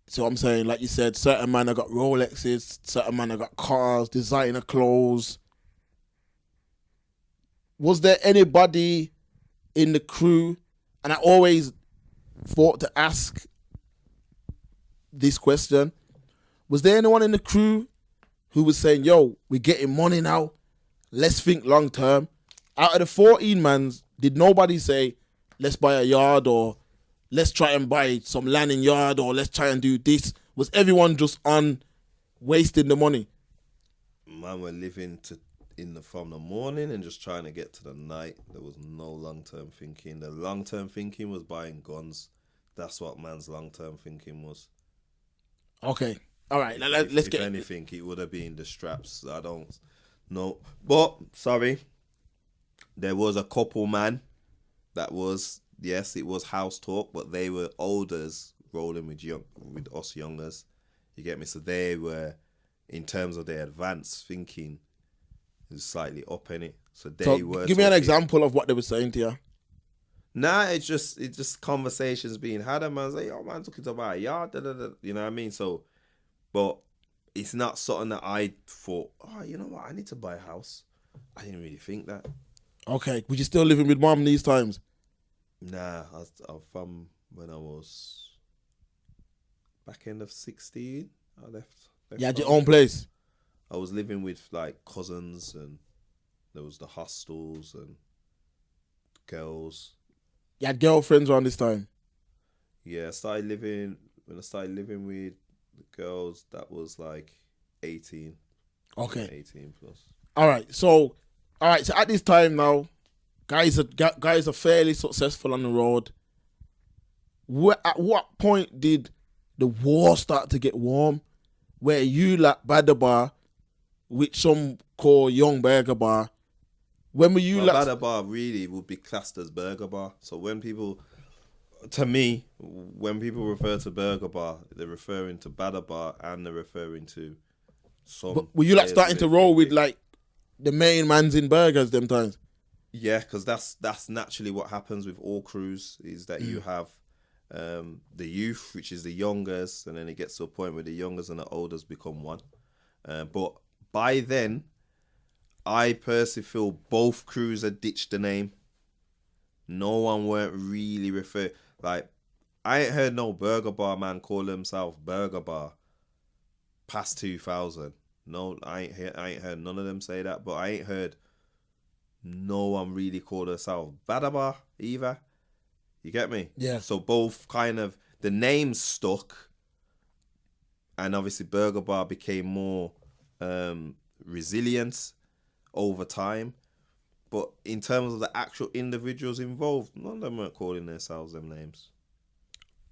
So I'm saying, like you said, certain man have got Rolexes, certain man have got cars, designer clothes. Was there anybody in the crew, and I always thought to ask this question, was there anyone in the crew who was saying, yo, we're getting money now, let's think long term? Out of the 14 mans, did nobody say, let's buy a yard, or let's try and buy some land in yard, or let's try and do this? Was everyone just on wasting the money? Man, we're living from the morning and just trying to get to the night. There was no long-term thinking. The long-term thinking was buying guns. That's what man's long-term thinking was. Okay. All right. Let's get... If anything, it would have been the straps. I don't know. But, sorry, there was a couple, man, that was... Yes, it was house talk, but they were olders rolling with us youngers. You get me? So they were, in terms of their advanced thinking, It was slightly up in it. So they So were give me an talking. example of what they were saying to you. Nah, it's just conversations being had. And man's like, oh man, looking to buy a yard. Da, da, da. You know what I mean? So, but it's not something that I thought, oh, you know what, I need to buy a house. I didn't really think that. Okay, was you still living with mom these times? Nah, I'm from when I was back end of 16. I left You had your home. own place. I was living with like cousins, and there was the hostels and girls. You had girlfriends around this time. Yeah, when I started living with the girls, that was like 18. Okay. 18 plus. All right. So at this time now, guys are fairly successful on the road. At what point did the war start to get warm? Where you like Badda Bar, which some call Young Burger Bar. When were you like? Badda Bar really would be classed as Burger Bar. So when people refer to Burger Bar, they're referring to Badda Bar, and they're referring to some. But were you like players starting to roll with like the main mans in burgers them times? Yeah, because that's naturally what happens with all crews, is that you have the youth, which is the youngers, and then it gets to a point where the youngers and the olders become one. But by then, I personally feel both crews had ditched the name. No one weren't really referred. Like, I ain't heard no Burger Bar man call himself Burger Bar past 2000. No, I ain't heard none of them say that. But I ain't heard no one really call herself Badda Bar either. You get me? Yeah. So both kind of, the names stuck, and obviously Burger Bar became more resilient over time. But in terms of the actual individuals involved, none of them weren't calling themselves them names.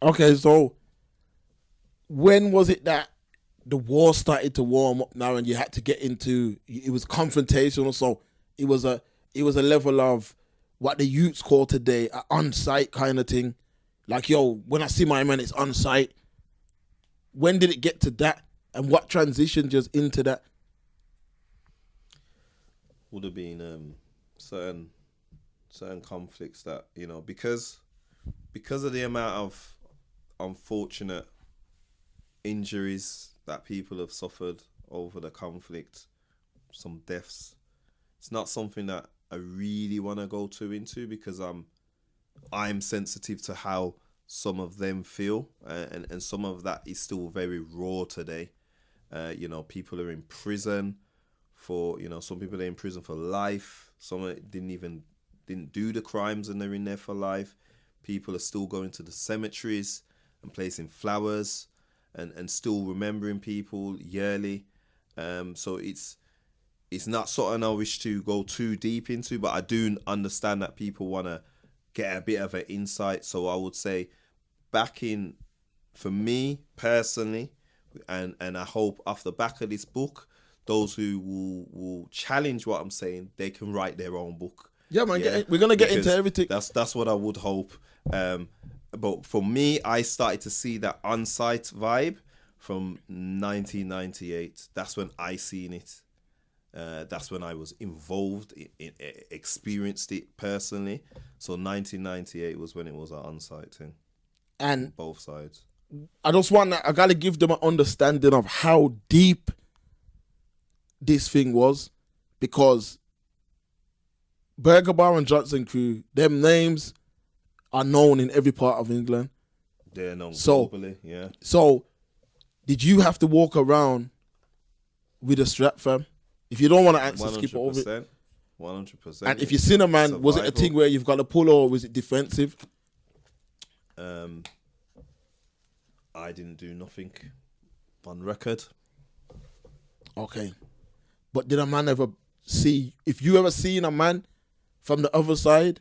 Okay, so when was it that the war started to warm up now, and you had to get into? It was confrontational, so it was a level of what the youths call today an on-site kind of thing. Like, yo, when I see my man, it's on-site. When did it get to that, and what transitioned just into that? Would have been certain conflicts that, you know, because of the amount of unfortunate injuries that people have suffered over the conflict, some deaths. It's not something that I really want to go too into, because I'm sensitive to how some of them feel, and some of that is still very raw today. You know, people are in prison for, you know, some people are in prison for life. Some didn't do the crimes and they're in there for life. People are still going to the cemeteries and placing flowers and still remembering people yearly. So it's not something I wish to go too deep into, but I do understand that people want to get a bit of an insight. So I would say for me personally, and I hope off the back of this book, those who will challenge what I'm saying, they can write their own book. Yeah, man, we're going to get into everything. That's what I would hope. But for me, I started to see that on-site vibe from 1998. That's when I seen it. That's when I was involved, experienced it personally. So 1998 was when it was an on-site thing. And both sides. I got to give them an understanding of how deep this thing was, because Burger Bar and Johnson Crew, them names are known in every part of England. They're known globally, yeah. So, did you have to walk around with a strap, fam? If you don't want to answer, skip over it. 100%. And if you seen a man, was it a thing where you've got to pull, or was it defensive? I didn't do nothing on record. Okay. But did a man ever if you ever seen a man from the other side,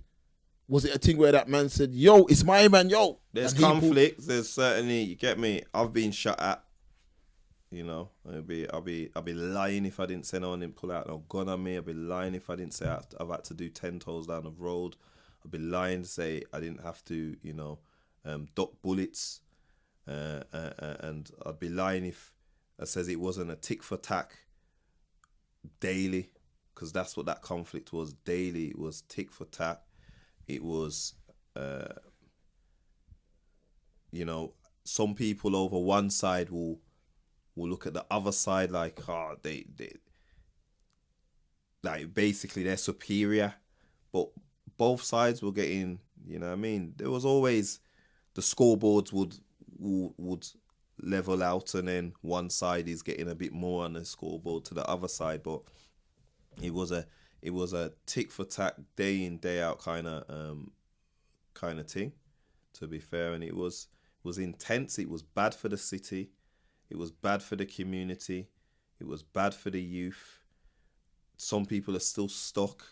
was it a thing where that man said, yo, it's my man, yo? There's conflict. There's certainly, you get me, I've been shot at. You know, I'll be lying if I didn't say no one didn't pull out no gun on me. I'll be lying if I didn't say I've had to do 10 toes down the road. I'll be lying to say I didn't have to, you know, duck bullets. And I'd be lying if I says it wasn't a tick for tack daily. because that's what that conflict was daily. It was tick for tack. It was, you know, some people over one side will look at the other side like, they like basically they're superior, but both sides were getting, you know what I mean? There was always, the scoreboards would level out, and then one side is getting a bit more on the scoreboard to the other side, but it was a tick for tack, day in day out kind of thing, to be fair. And it was intense. It was bad for the city, it was bad for the community, it was bad for the youth. Some people are still stuck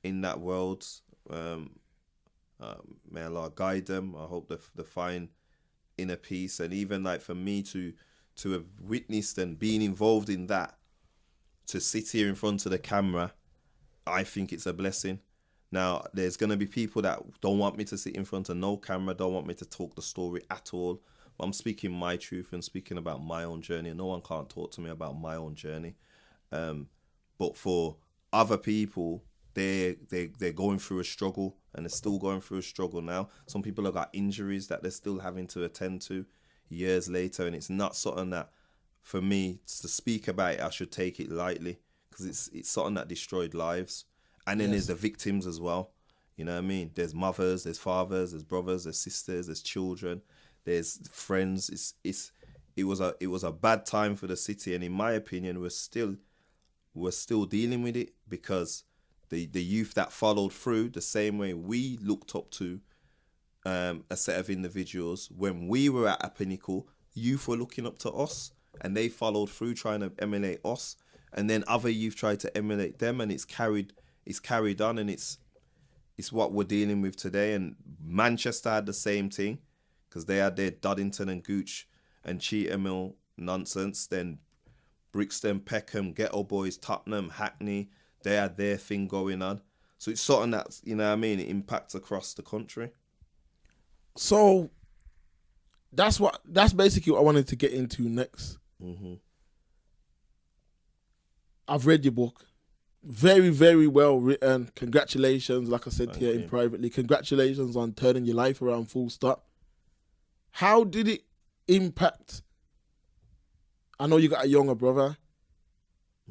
in that world. May Allah guide them. I hope they find inner peace. And even like for me to have witnessed and been involved in that, to sit here in front of the camera, I think it's a blessing. Now, there's going to be people that don't want me to sit in front of no camera, don't want me to talk the story at all. But I'm speaking my truth and speaking about my own journey. And no one can't talk to me about my own journey. But for other people, they're going through a struggle, and they're still going through a struggle now. Some people have got injuries that they're still having to attend to years later, and it's not something that, for me, to speak about it, I should take it lightly, because it's something that destroyed lives. And then there's the victims as well. You know what I mean? There's mothers, there's fathers, there's brothers, there's sisters, there's children, there's friends. It was a bad time for the city, and in my opinion, we're still dealing with it, because the youth that followed through the same way we looked up to a set of individuals when we were at a pinnacle, youth were looking up to us, and they followed through trying to emulate us, and then other youth tried to emulate them, and it's carried on, and it's what we're dealing with today. And Manchester had the same thing, because they had their Doddington and Gooch and Cheetah Mill nonsense. Then Brixton, Peckham, Ghetto Boys, Tottenham, Hackney, they had their thing going on. So it's something that's, you know what I mean, it impacts across the country. So that's basically what I wanted to get into next. Mm-hmm. I've read your book. Very, very well written. Congratulations, like I said Thank here you. in privately. Congratulations on turning your life around, full stop. How did it impact? I know you got a younger brother.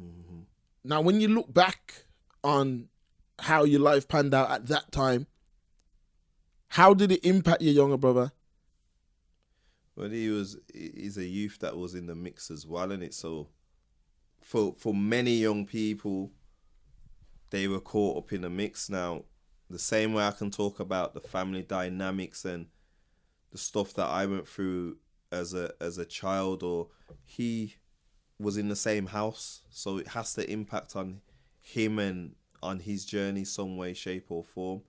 Mm-hmm. Now, when you look back on how your life panned out at that time, how did it impact your younger brother? Well, he's a youth that was in the mix as well, and it's so for many young people, they were caught up in the mix. Now, the same way I can talk about the family dynamics and the stuff that I went through as a child, or he was in the same house, so it has to impact on him and on his journey some way, shape or form.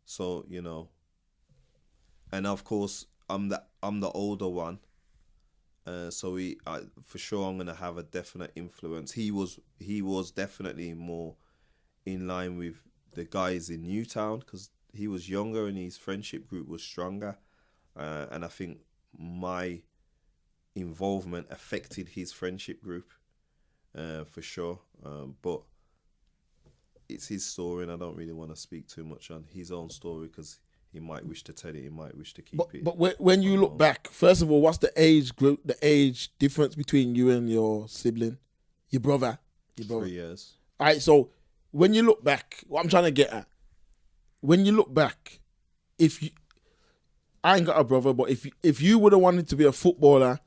So, you know, and of course I'm the older one, so for sure I'm gonna have a definite influence. He was definitely more in line with the guys in Newtown, because he was younger and his friendship group was stronger, and I think my involvement affected his friendship group, for sure. But it's his story, and I don't really want to speak too much on his own story, because he might wish to tell it, he might wish to keep it. But when you look back, first of all, what's the age group, the age difference between you and your sibling, your brother? 3 years. All right, so when you look back, what I'm trying to get at, when you look back, I ain't got a brother, but if you would have wanted to be a footballer,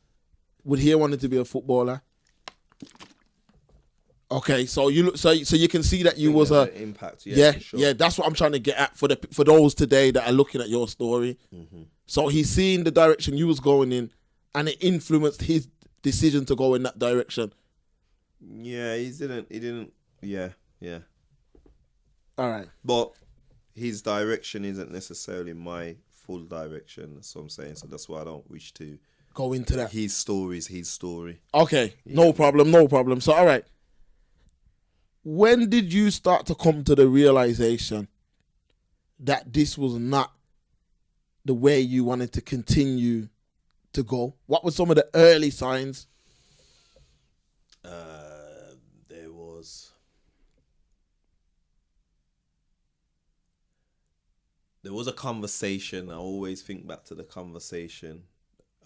would he have wanted to be a footballer? Okay, so you look, so you can see that you was a impact. Yeah, for sure. yeah. That's what I'm trying to get at for those today that are looking at your story. Mm-hmm. So he's seeing the direction you was going in, and it influenced his decision to go in that direction. Yeah, he didn't. Yeah. All right, But his direction isn't necessarily my full direction. That's what I'm saying. So that's why I don't wish to go into that. His story is his story. Okay, no problem. So all right. When did you start to come to the realization that this was not the way you wanted to continue to go? What were some of the early signs? There was there was a conversation. I always think back to the conversation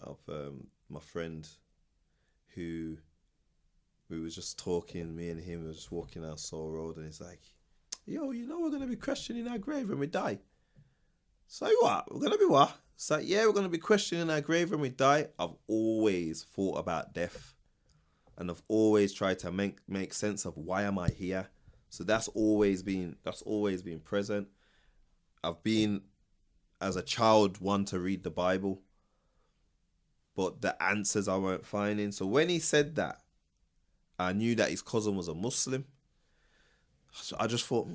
of my friend who we was just talking, me and him were just walking down Soul Road, and he's like, yo, you know we're going to be questioning our grave when we die. So what? We're going to be what? It's like, yeah, we're going to be questioning our grave when we die. I've always thought about death, and I've always tried to make sense of why am I here. So that's always been present. I've been, as a child, one to read the Bible, but the answers I weren't finding. So when he said that, I knew that his cousin was a Muslim. So I just thought,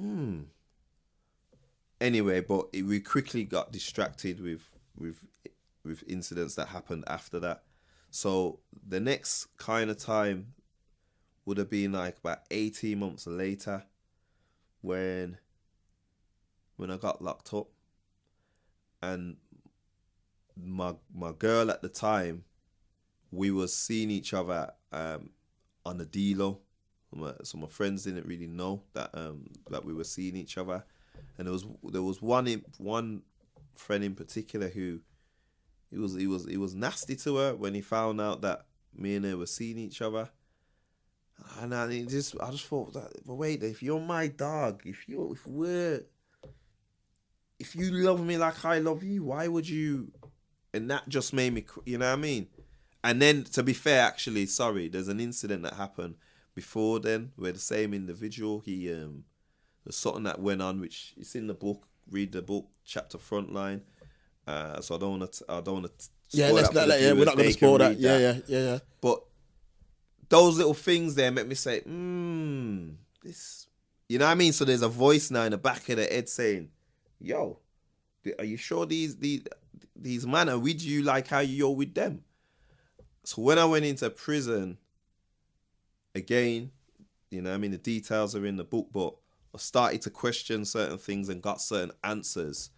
Anyway, but we quickly got distracted with incidents that happened after that. So the next kind of time would have been like about 18 months later when I got locked up. And my girl at the time, we was seeing each other on the D-Lo. So my friends didn't really know that we were seeing each other. And there was one friend in particular who he was nasty to her when he found out that me and her were seeing each other. And I just thought that, but wait, if you're my dog, if you love me like I love you, why would you? And that just made me, you know what I mean? And then, to be fair, actually, sorry, there's an incident that happened before then where the same individual, there's something that went on, which is in the book. Read the book, chapter frontline. So I don't want to. Yeah, we're not going to spoil that. Yeah. But those little things there make me say, this, you know what I mean? So there's a voice now in the back of the head saying, yo, are you sure these men are with you like how you're with them? So when I went into prison, again, you know what I mean, the details are in the book, but I started to question certain things and got certain answers,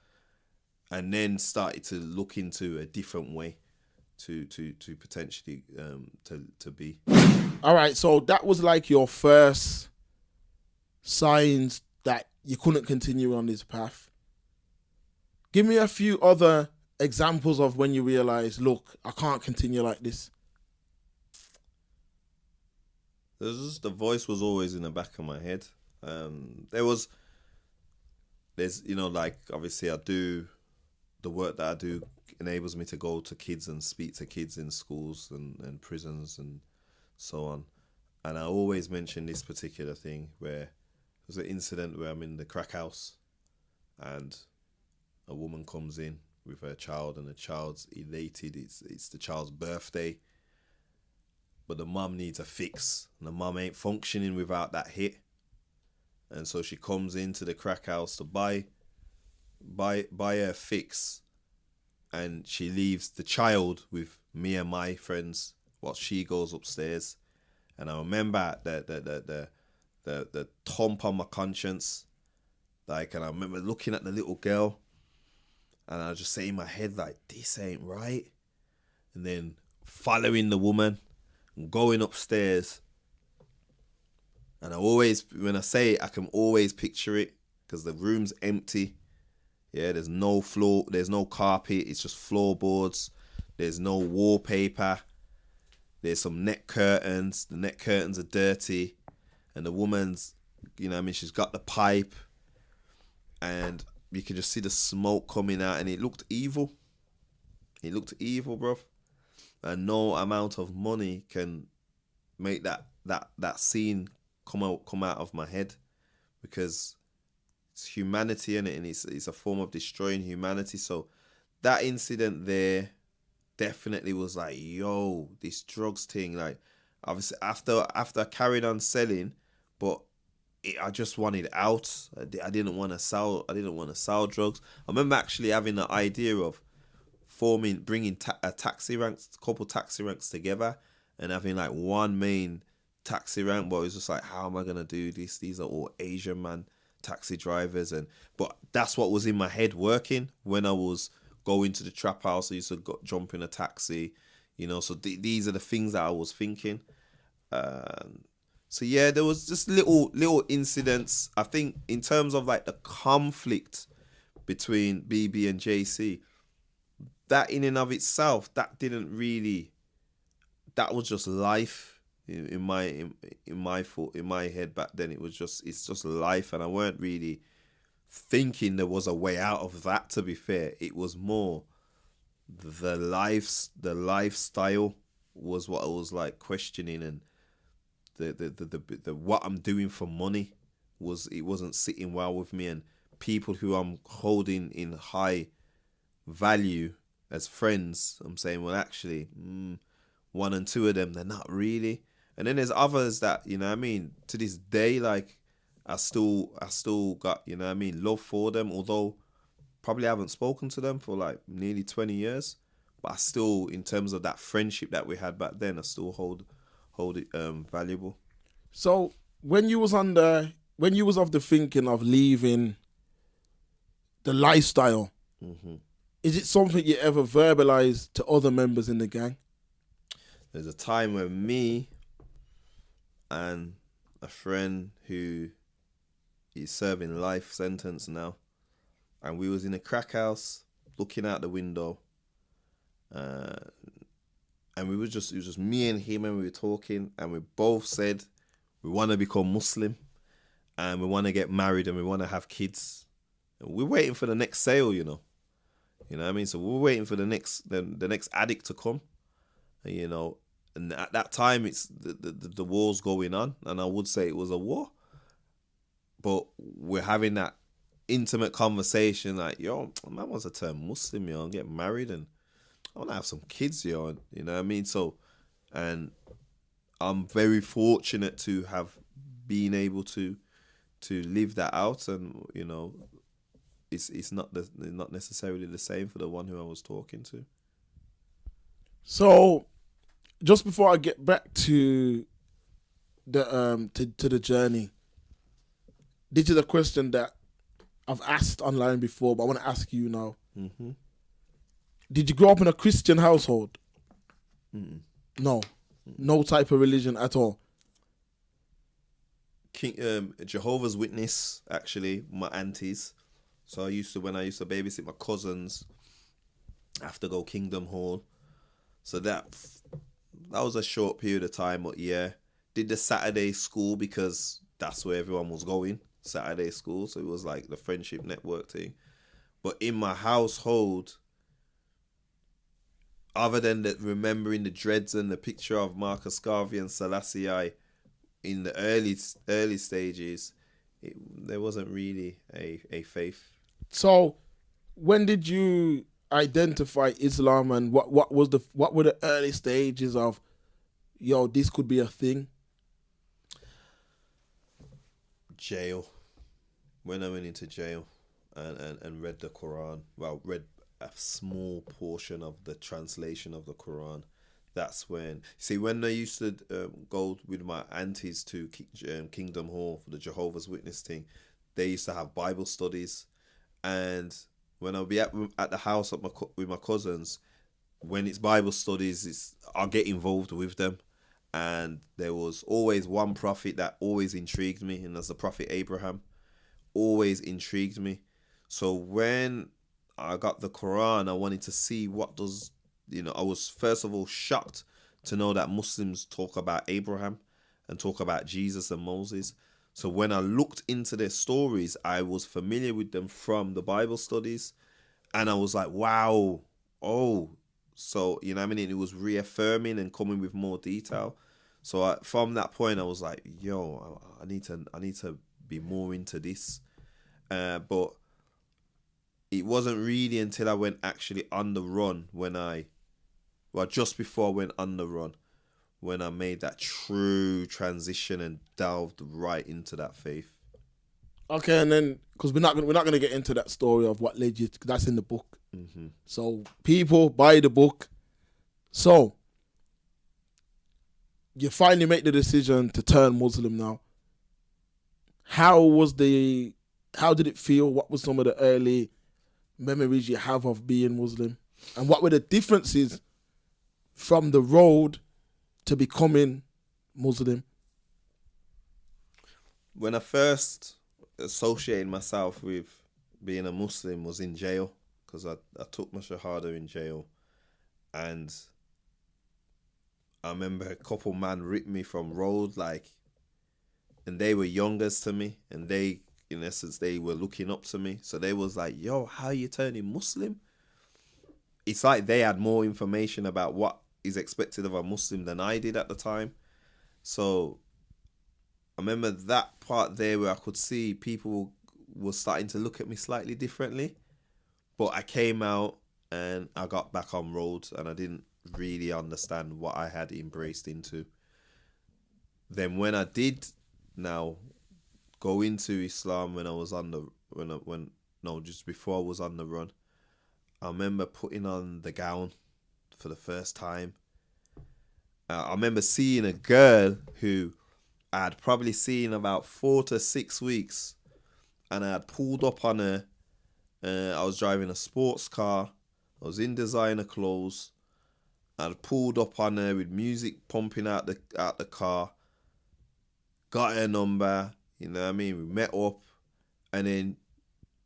and then started to look into a different way to potentially to be. All right, so that was like your first signs that you couldn't continue on this path. Give me a few other examples of when you realized, look, I can't continue like this. The voice was always in the back of my head. There's, you know, like, obviously I do, the work that I do enables me to go to kids and speak to kids in schools and prisons and so on. And I always mention this particular thing where there's an incident where I'm in the crack house and a woman comes in with her child, and the child's elated. It's the child's birthday, but the mum needs a fix, and the mum ain't functioning without that hit. And so she comes into the crack house to buy her fix, and she leaves the child with me and my friends while she goes upstairs. And I remember the thump on my conscience, like, and I remember looking at the little girl, and I just say in my head, like, this ain't right. And then following the woman and going upstairs. And I always, when I say it, I can always picture it because the room's empty. Yeah, there's no floor, there's no carpet, it's just floorboards. There's no wallpaper. There's some net curtains. The net curtains are dirty. And the woman's, you know what I mean, she's got the pipe. And you can just see the smoke coming out, and it looked evil. It looked evil, bruv. And no amount of money can make that scene come out of my head, because it's humanity in it, and it's a form of destroying humanity. So that incident there definitely was like, yo, this drugs thing. Like, obviously after I carried on selling, but I just wanted out. I didn't want to sell drugs. I remember actually having the idea of bringing a couple taxi ranks together and having like one main taxi rank. But it was just like, how am I gonna do this? These are all Asian man taxi drivers, but that's what was in my head working when I was going to the trap house. I used to jump in a taxi, you know. So these are the things that I was thinking. So yeah, there was just little incidents. I think in terms of like the conflict between BB and JC, that in and of itself, that didn't really, that was just life in my head back then. It's just life, and I weren't really thinking there was a way out of that. To be fair, it was more the lifestyle was what I was like questioning, and the what I'm doing for money wasn't sitting well with me, and people who I'm holding in high value as friends, I'm saying, well, actually, one and two of them, they're not really. And then there's others that, you know what I mean, to this day, like, I still got, you know what I mean, love for them, although probably haven't spoken to them for like nearly 20 years. But I still, in terms of that friendship that we had back then, I still hold it valuable. So when you was of the thinking of leaving the lifestyle, is it something you ever verbalized to other members in the gang? There's a time when me and a friend who is serving life sentence now, and we was in a crack house looking out the window, and it was just me and him, and we were talking, and we both said we want to become Muslim, and we want to get married, and we want to have kids. And we're waiting for the next sale, you know what I mean. So we're waiting for the next addict to come, you know. And at that time, it's the war's going on, and I would say it was a war. But we're having that intimate conversation, like, yo, man wants to turn Muslim, yo, and get married, and I want to have some kids, yo, and, you know what I mean? So, and I'm very fortunate to have been able to live that out, and, you know, it's not necessarily the same for the one who I was talking to. So, just before I get back to the to the journey, this is a question that I've asked online before, but I want to ask you now. Mm-hmm. Did you grow up in a Christian household? Mm-mm. No. No type of religion at all? Jehovah's Witness, actually, my aunties. So when I used to babysit my cousins, I have to go Kingdom Hall. So that was a short period of time, but yeah. Did the Saturday school because that's where everyone was going. Saturday school, so it was like the friendship network thing. But in my household, other than remembering the dreads and the picture of Marcus Garvey and Selassie in the early stages, there wasn't really a faith. So, when did you identify Islam, and what were the early stages of, yo, this could be a thing? Jail. When I went into jail and read the Quran, well, read a small portion of the translation of the Quran, that's when I used to go with my aunties to Kingdom Hall for the Jehovah's Witness thing, they used to have Bible studies, and when I'll be at the house with my cousins, when it's Bible studies, I'll get involved with them. And there was always one prophet that always intrigued me, and that's the Prophet Abraham. Always intrigued me. So when I got the Quran, I wanted to see I was first of all shocked to know that Muslims talk about Abraham and talk about Jesus and Moses. So when I looked into their stories, I was familiar with them from the Bible studies, and I was like, wow, so, you know what I mean? It was reaffirming and coming with more detail. So from that point, I was like, yo, I need to be more into this. But it wasn't really until I went actually on the run just before I went on the run, when I made that true transition and delved right into that faith. Okay, and then, because we're not gonna get into that story of what led you, cause that's in the book. Mm-hmm. So people buy the book. So you finally make the decision to turn Muslim now. How did it feel? What were some of the early memories you have of being Muslim? And what were the differences from the road to becoming Muslim? When I first associated myself with being a Muslim was in jail, because I took my Shahada in jail, and I remember a couple man ripped me from road, like, and they were youngers to me, and they, in essence, they were looking up to me. So they was like, yo, how you turning Muslim? It's like they had more information about what is expected of a Muslim than I did at the time. So I remember that part there where I could see people were starting to look at me slightly differently. But I came out and I got back on road, and I didn't really understand what I had embraced into. Then when I did now go into Islam, when I was on the just before I was on the run, I remember putting on the gown for the first time. I remember seeing a girl who I had probably seen about 4 to 6 weeks, and I had pulled up on her. I was driving a sports car. I was in designer clothes. I pulled up on her with music pumping out the car. Got her number, you know what I mean? We met up, and then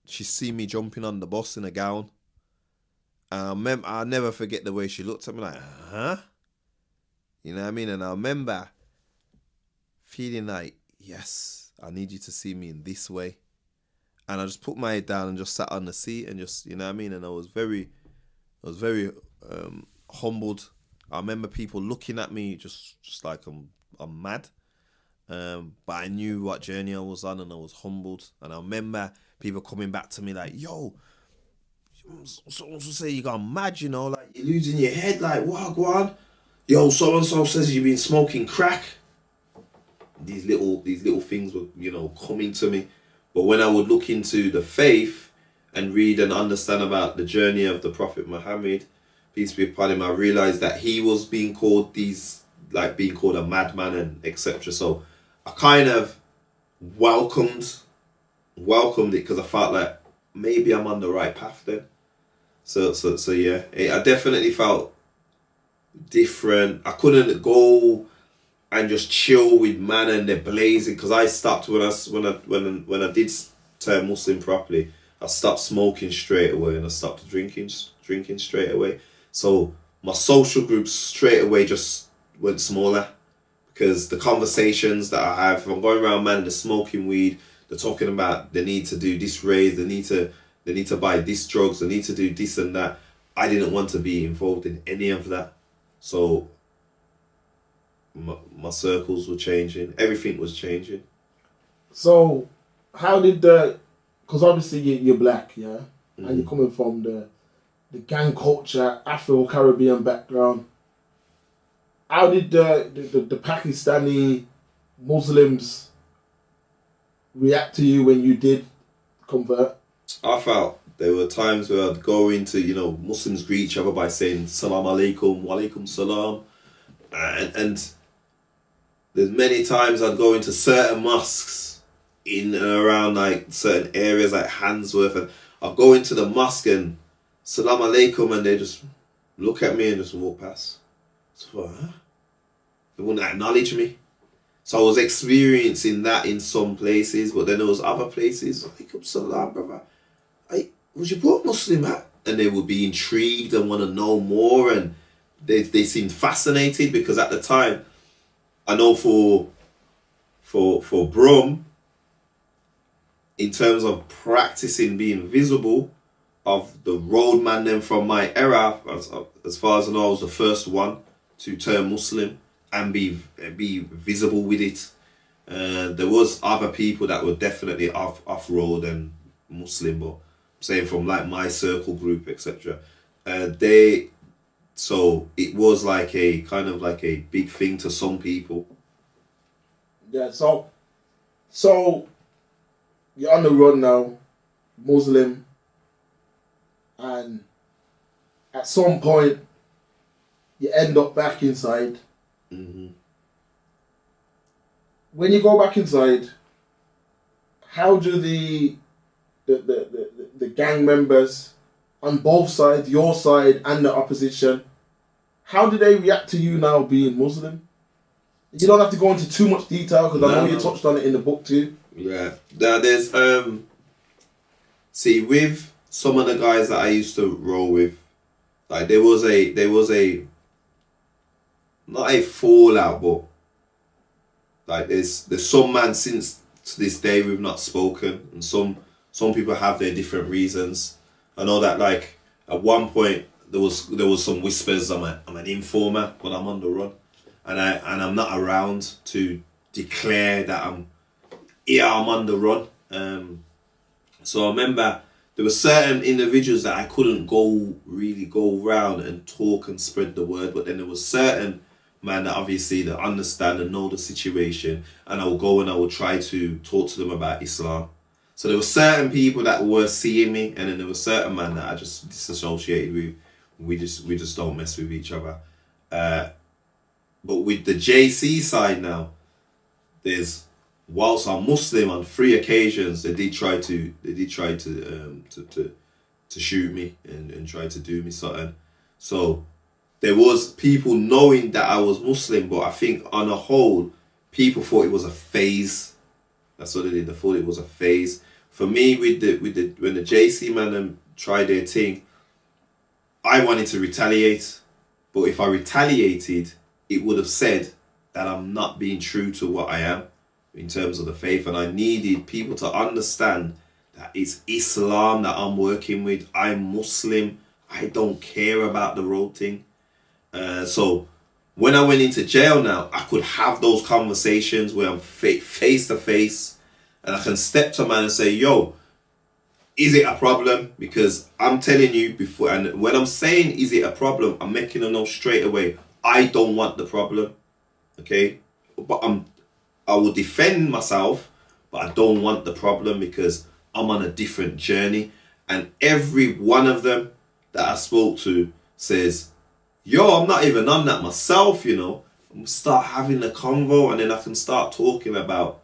she seen me jumping on the bus in a gown. And I'll never forget the way she looked at me like, huh? You know what I mean? And I remember feeling like, yes, I need you to see me in this way. And I just put my head down and just sat on the seat and just, you know what I mean? And I was very humbled. I remember people looking at me just like I'm mad. But I knew what journey I was on, and I was humbled. And I remember people coming back to me like, yo, someone say you gone mad, you know, like you're losing your head, like what, go on? Yo, so and so says you've been smoking crack. These little things were, you know, coming to me. But when I would look into the faith and read and understand about the journey of the Prophet Muhammad, peace be upon him, I realized that he was being called a madman and etc. So I kind of welcomed it, because I felt like maybe I'm on the right path then. So yeah, I definitely felt different. I couldn't go and just chill with man and they're blazing, because I stopped when I did turn Muslim properly. I stopped smoking straight away, and I stopped drinking straight away. So my social groups straight away just went smaller, because the conversations that I have, if I'm going around man and they're smoking weed, they're talking about they need to do this raise, they need to buy this drugs, they need to do this and that. I didn't want to be involved in any of that. So my circles were changing. Everything was changing. So how did because obviously you're black, yeah? Mm. And you're coming from the gang culture, Afro-Caribbean background. How did the Pakistani Muslims react to you when you did convert? I felt there were times where I'd go into, you know, Muslims greet each other by saying Salam alaikum, wa alaikum salam. And there's many times I'd go into certain mosques in and around like certain areas like Handsworth, and I'd go into the mosque and Salam alaikum, and they just look at me and just walk past. So, huh? They wouldn't acknowledge me. So I was experiencing that in some places, but then there was other places, alaikum salam, brother. Was you both Muslim, huh? And they would be intrigued and want to know more, and they seemed fascinated, because at the time, I know for Brum, in terms of practicing being visible, of the roadman then from my era, as far as I know, I was the first one to turn Muslim and be visible with it. There was other people that were definitely off road and Muslim, but saying from like my circle group, etc. So it was like a kind of like a big thing to some people. Yeah, so you're on the run now, Muslim, and at some point you end up back inside. Mm-hmm. When you go back inside, how do the gang members on both sides, your side and the opposition, how do they react to you now being Muslim? You don't have to go into too much detail, because I know you touched on it in the book too. Yeah, there's See, with some of the guys that I used to roll with, like there was a not a fallout, but like there's some man since to this day we've not spoken, and some people have their different reasons. I know that like at one point there was some whispers I'm an informer, but I'm on the run, and I'm not around to declare that I'm on the run. So I remember there were certain individuals that I couldn't really go around and talk and spread the word, but then there was certain man that obviously that understand and know the situation, and I will go and I will try to talk to them about Islam. So there were certain people that were seeing me, and then there were certain man that I just disassociated with. We just don't mess with each other. But with the JC side now, there's, whilst I'm Muslim, on 3 occasions they did try to shoot me and try to do me something. So there was people knowing that I was Muslim, but I think on a whole, people thought it was a phase. That's what they did. They thought it was a phase. For me, when the JC man tried their thing, I wanted to retaliate, but if I retaliated, it would have said that I'm not being true to what I am in terms of the faith, and I needed people to understand that it's Islam that I'm working with. I'm Muslim. I don't care about the road thing. So when I went into jail now, I could have those conversations where I'm face to face, and I can step to a man and say, yo, is it a problem? Because I'm telling you before, and when I'm saying is it a problem, I'm making them know straight away, I don't want the problem. Okay? But I will defend myself, but I don't want the problem because I'm on a different journey. And every one of them that I spoke to says, yo, I'm not even on that myself, you know. Start having the convo, and then I can start talking about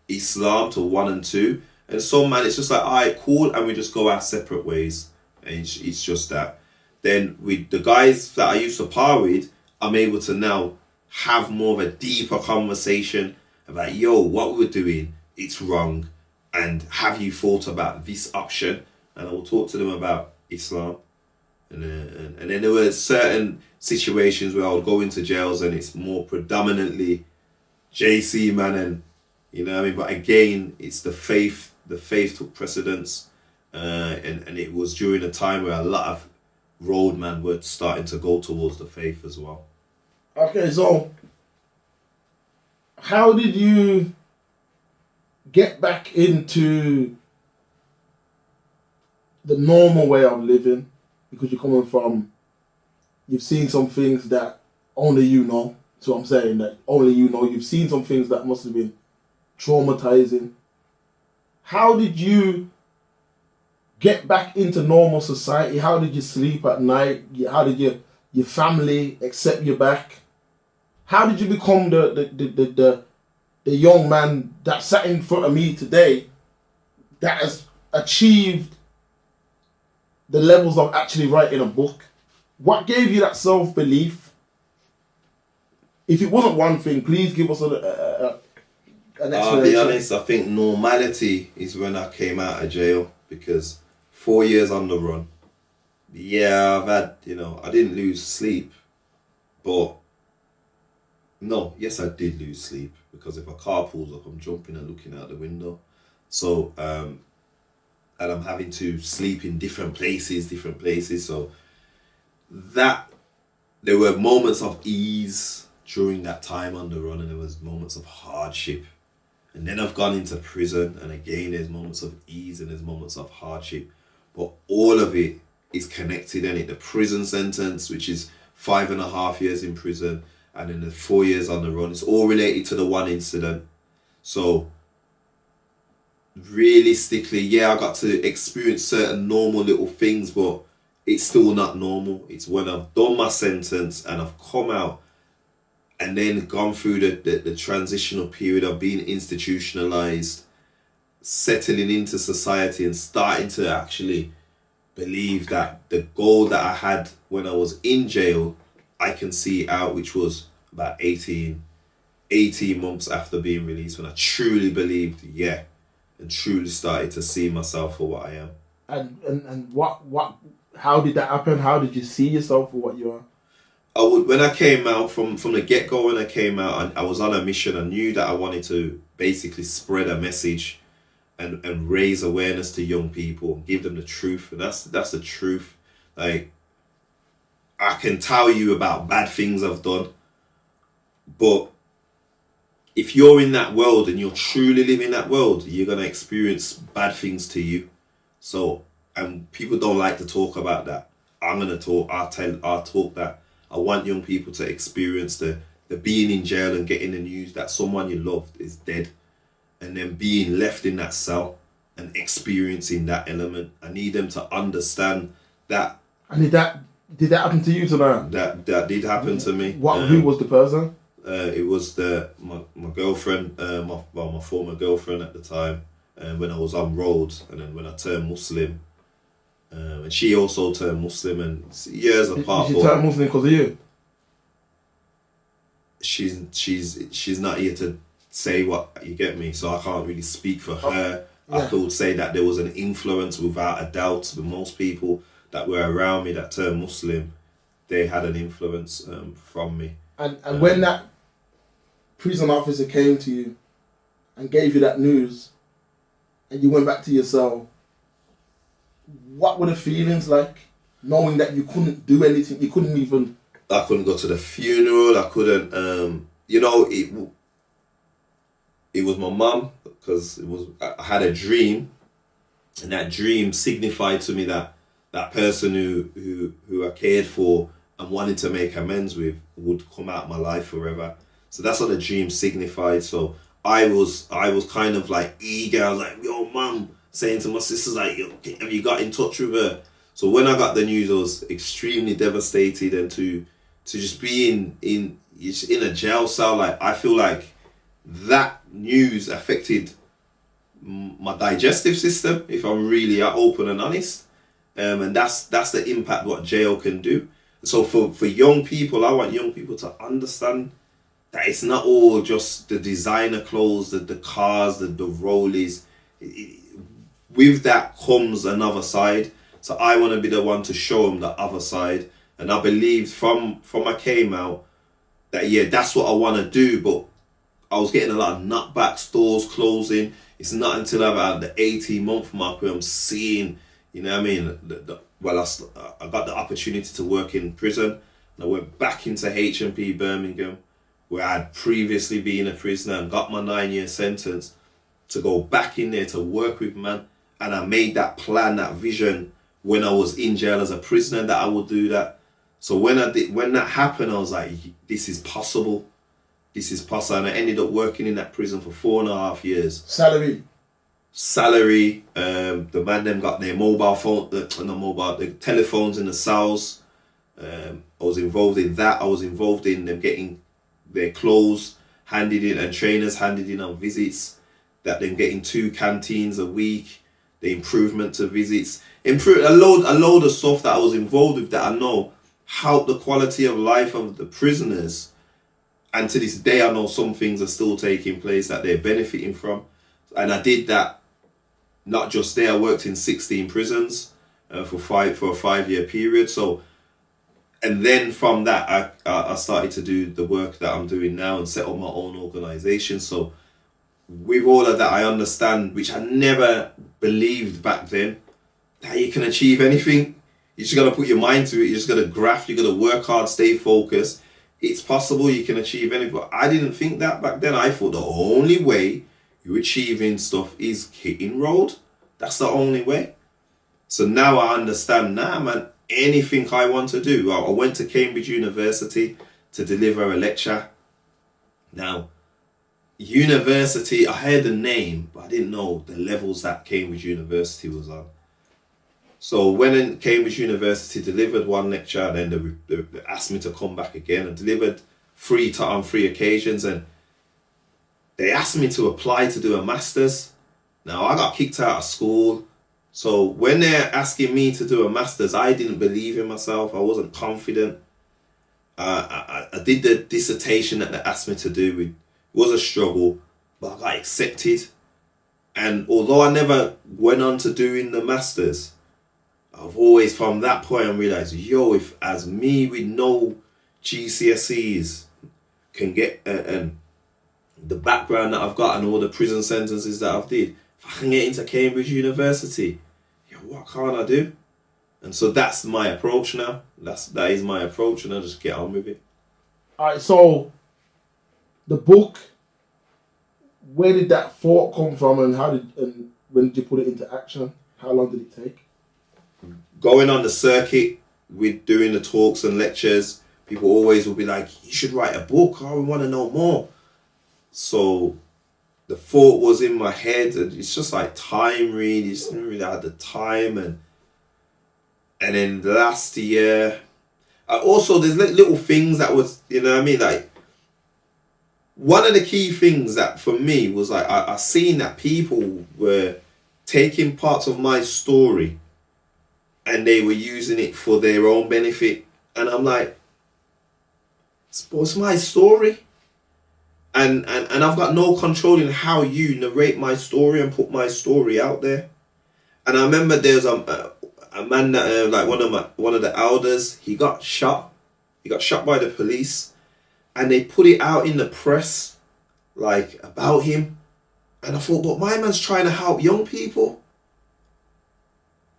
Islam to 1 and 2. And so, man, it's just like, all right, cool, and we just go our separate ways. And it's just that. Then with the guys that I used to par with, I'm able to now have more of a deeper conversation about, yo, what we're doing, it's wrong. And have you thought about this option? And I will talk to them about Islam. And then there were certain situations where I would go into jails and it's more predominantly JC, man, and you know what I mean? But again, it's the faith took precedence. And it was during a time where a lot of roadmen were starting to go towards the faith as well. Okay, so how did you get back into the normal way of living? Because you're coming from, you've seen some things that only you know. So I'm saying that only you know. You've seen some things that must have been traumatizing. How did you get back into normal society? How did you sleep at night? How did your family accept you back? How did you become the young man that sat in front of me today that has achieved the levels of actually writing a book? What gave you that self-belief? If it wasn't one thing, please give us an explanation. I'll be honest, I think normality is when I came out of jail, because 4 years on the run. Yeah, I've had, I didn't lose sleep, but no, yes, I did lose sleep, because if a car pulls up, I'm jumping and looking out the window. So, and I'm having to sleep in different places. So that there were moments of ease during that time on the run, and there was moments of hardship. And then I've gone into prison, and again, there's moments of ease and there's moments of hardship. But all of it is connected, and the prison sentence, which is 5.5 years in prison, and then the 4 years on the run, it's all related to the one incident. So realistically, yeah, I got to experience certain normal little things, but it's still not normal. It's when I've done my sentence and I've come out and then gone through the transitional period of being institutionalized, settling into society, and starting to actually believe that the goal that I had when I was in jail, I can see out, which was about 18 months after being released, when I truly believed, yeah, and truly started to see myself for what I am. And what how did that happen? How did you see yourself for what you are? When I came out from the get-go, when I came out, I was on a mission. I knew that I wanted to basically spread a message and raise awareness to young people, give them the truth. And that's the truth. Like, I can tell you about bad things I've done, but if you're in that world and you're truly living that world, you're going to experience bad things to you. So, and people don't like to talk about that. I'm going to talk, I'll talk that. I want young people to experience the being in jail and getting the news that someone you loved is dead, and then being left in that cell and experiencing that element. I need them to understand that. And did that happen to you tonight? That did happen to me. Who was the person? It was my girlfriend, my former girlfriend at the time, when I was on roads, and then when I turned Muslim, and she also turned Muslim, and years apart. She turned Muslim because of you? She's not here to say what, you get me, so I can't really speak for her. Yeah. I could say that there was an influence without a doubt. With most people that were around me that turned Muslim, they had an influence from me. And when that prison officer came to you and gave you that news, and you went back to your cell, what were the feelings like, knowing that you couldn't do anything? You couldn't even... I couldn't go to the funeral. I couldn't... It was my mum, because I had a dream, and that dream signified to me that that person who I cared for and wanted to make amends with would come out of my life forever. So that's what the dream signified. So I was kind of like eager. I was like, yo, mum, saying to my sisters, like, yo, have you got in touch with her? So when I got the news, I was extremely devastated, and to just be in a jail cell, like, I feel like that news affected my digestive system, if I'm really open and honest. And that's the impact what jail can do. So for young people, I want young people to understand that it's not all just the designer clothes, the cars, the rollies. With that comes another side. So I want to be the one to show them the other side. And I believe from I came out that, yeah, that's what I want to do. But I was getting a lot of nutback stores closing. It's not until about the 18-month mark where I'm seeing, you know what I mean? I got the opportunity to work in prison. And I went back into H&P Birmingham, where I had previously been a prisoner, and got my 9-year sentence to go back in there to work with man. And I made that plan, that vision, when I was in jail as a prisoner, that I would do that. So when that happened, I was like, this is possible. This is possible. And I ended up working in that prison for 4.5 years. Salary. The man them got their mobile phone, the telephones in the cells. I was involved in that. I was involved in them getting their clothes handed in, and trainers handed in on visits. That them getting 2 canteens a week. The improvement to visits. A load of stuff that I was involved with that I know helped the quality of life of the prisoners. And to this day, I know some things are still taking place that they're benefiting from. And I did that not just there. I worked in 16 prisons for a 5-year period. So, and then from that, I started to do the work that I'm doing now and set up my own organisation. So with all of that, I understand, which I never believed back then, that you can achieve anything. You just got to put your mind to it. You just got to graft. You got to work hard, stay focused. It's possible you can achieve anything. But I didn't think that back then. I thought the only way you're achieving stuff is hitting road. That's the only way. So now I understand, man, anything I want to do. I went to Cambridge University to deliver a lecture. Now, university, I heard the name, but I didn't know the levels that Cambridge University was on. So when Cambridge University delivered one lecture, then they asked me to come back again, and delivered on 3 occasions, and they asked me to apply to do a master's. Now I got kicked out of school, so when they're asking me to do a master's, I didn't believe in myself. I wasn't confident. I did the dissertation that they asked me to do. It was a struggle, but I got accepted. And although I never went on to doing the masters, I've always from that point on realised, yo, if as me with no GCSEs can get and the background that I've got and all the prison sentences that I've did, if I can get into Cambridge University, yo, what can't I do? And so that's my approach now. That is my approach, and I just get on with it. Alright, so the book, where did that thought come from, and when did you put it into action? How long did it take? Going on the circuit with doing the talks and lectures, people always will be like, you should write a book. Oh, we want to know more. So the thought was in my head, and it's just like time, really. Just didn't really have the time, and then last year, also there's little things that was, you know what I mean, like one of the key things that for me was like I seen that people were taking parts of my story and they were using it for their own benefit, and I'm like, it's my story, and I've got no control in how you narrate my story and put my story out there. And I remember there's a man that like one of the elders, he got shot by the police, and they put it out in the press like about him, and I thought, but my man's trying to help young people,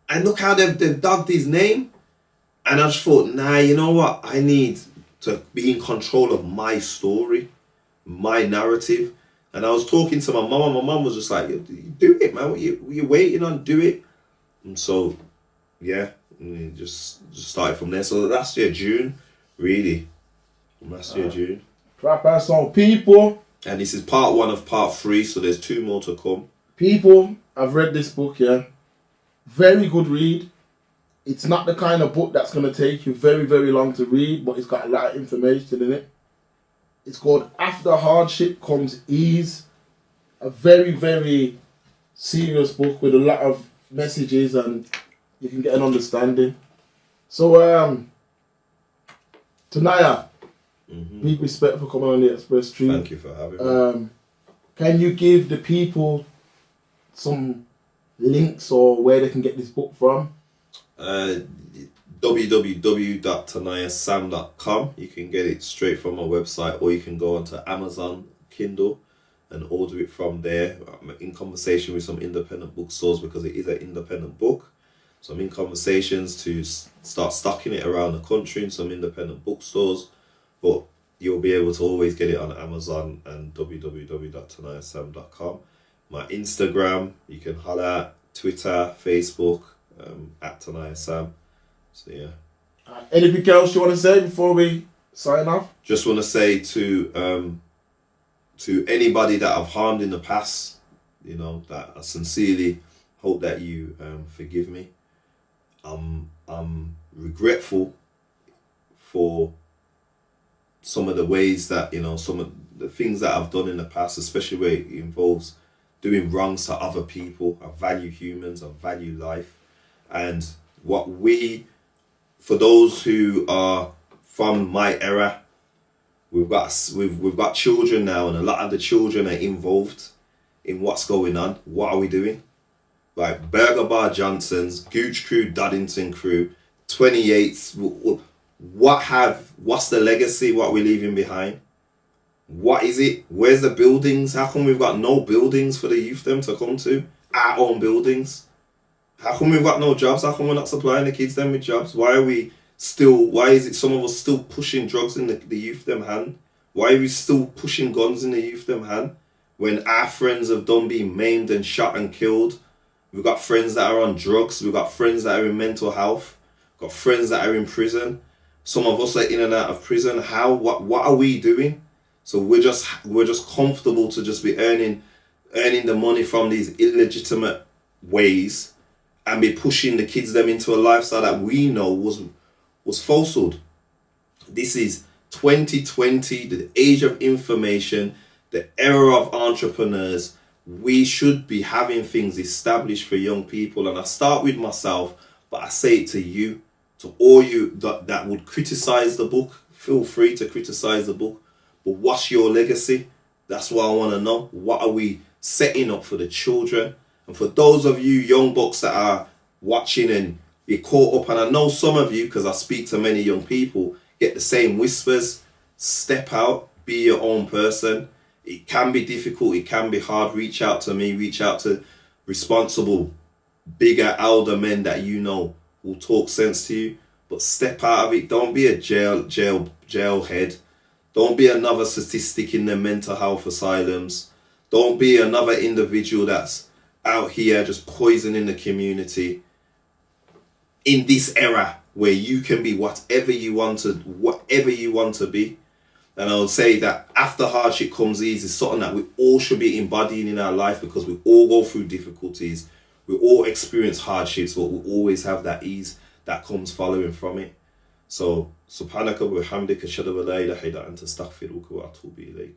and look how they've dogged his name. And I just thought, nah, you know what, I need to be in control of my story, my narrative. And I was talking to my mum, and my mum was just like, do it, man, what you waiting on, do it. And so yeah, and just started from there. So last year June, really, last year June. Proper song, people. And this is part 1 of part 3, so there's 2 more to come. People, I've read this book, yeah. Very good read. It's not the kind of book that's going to take you very, very long to read, but it's got a lot of information in it. It's called After Hardship Comes Ease. A very, very serious book with a lot of messages, and you can get an understanding. So, Tanayah, big respect for coming on the Express Street. Thank you for having me. Can you give the people some links or where they can get this book from? www.TanayahSam.com. You can get it straight from my website, or you can go onto Amazon Kindle and order it from there. I'm in conversation with some independent bookstores because it is an independent book. So I'm in conversations to start stocking it around the country in some independent bookstores, but you'll be able to always get it on Amazon and www.TanayahSam.com. My Instagram, you can holler at Twitter, Facebook, at Tanayah Sam. So yeah. Anything else you want to say before we sign off? Just want to say to anybody that I've harmed in the past, you know, that I sincerely hope that you forgive me. I'm regretful for some of the ways that, you know, some of the things that I've done in the past, especially where it involves doing wrongs to other people. I value humans, I value life. And for those who are from my era, we've got children now, and a lot of the children are involved in what's going on. What are we doing? Like Badda Bar Johnson's, Gooch Crew, Doddington Crew, 28s. What's the legacy? What we're leaving behind? What is it? Where's the buildings? How come we've got no buildings for the youth them to come to? Our own buildings. How come we've got no jobs? How come we're not supplying the kids them with jobs? Why is it some of us still pushing drugs in the youth them hand? Why are we still pushing guns in the youth them hand? When our friends have done being maimed and shot and killed. We've got friends that are on drugs. We've got friends that are in mental health. We've got friends that are in prison. Some of us are in and out of prison. What are we doing? So we're just comfortable to just be earning the money from these illegitimate ways and be pushing the kids them into a lifestyle that we know was falsehood. This is 2020, the age of information, the era of entrepreneurs. We should be having things established for young people. And I start with myself, but I say it to you, to all you that would criticize the book. Feel free to criticize the book. But what's your legacy? That's what I want to know. What are we setting up for the children. And for those of you young bucks that are watching and you're caught up, and I know some of you, because I speak to many young people, get the same whispers. Step out, be your own person. It can be difficult, it can be hard. Reach out to me, reach out to responsible, bigger, elder men that you know will talk sense to you. But step out of it. Don't be a jailhead. Don't be another statistic in the mental health asylums. Don't be another individual that's out here just poisoning the community. In this era where you can be whatever you want to be. And I would say that after hardship comes ease is something that we all should be embodying in our life, because we all go through difficulties. We all experience hardships, but we always have that ease that comes following from it. So, subhanaka wa bihamdika ashhadu an la ilaha illa anta astaghfiruka wa atubu ilayk.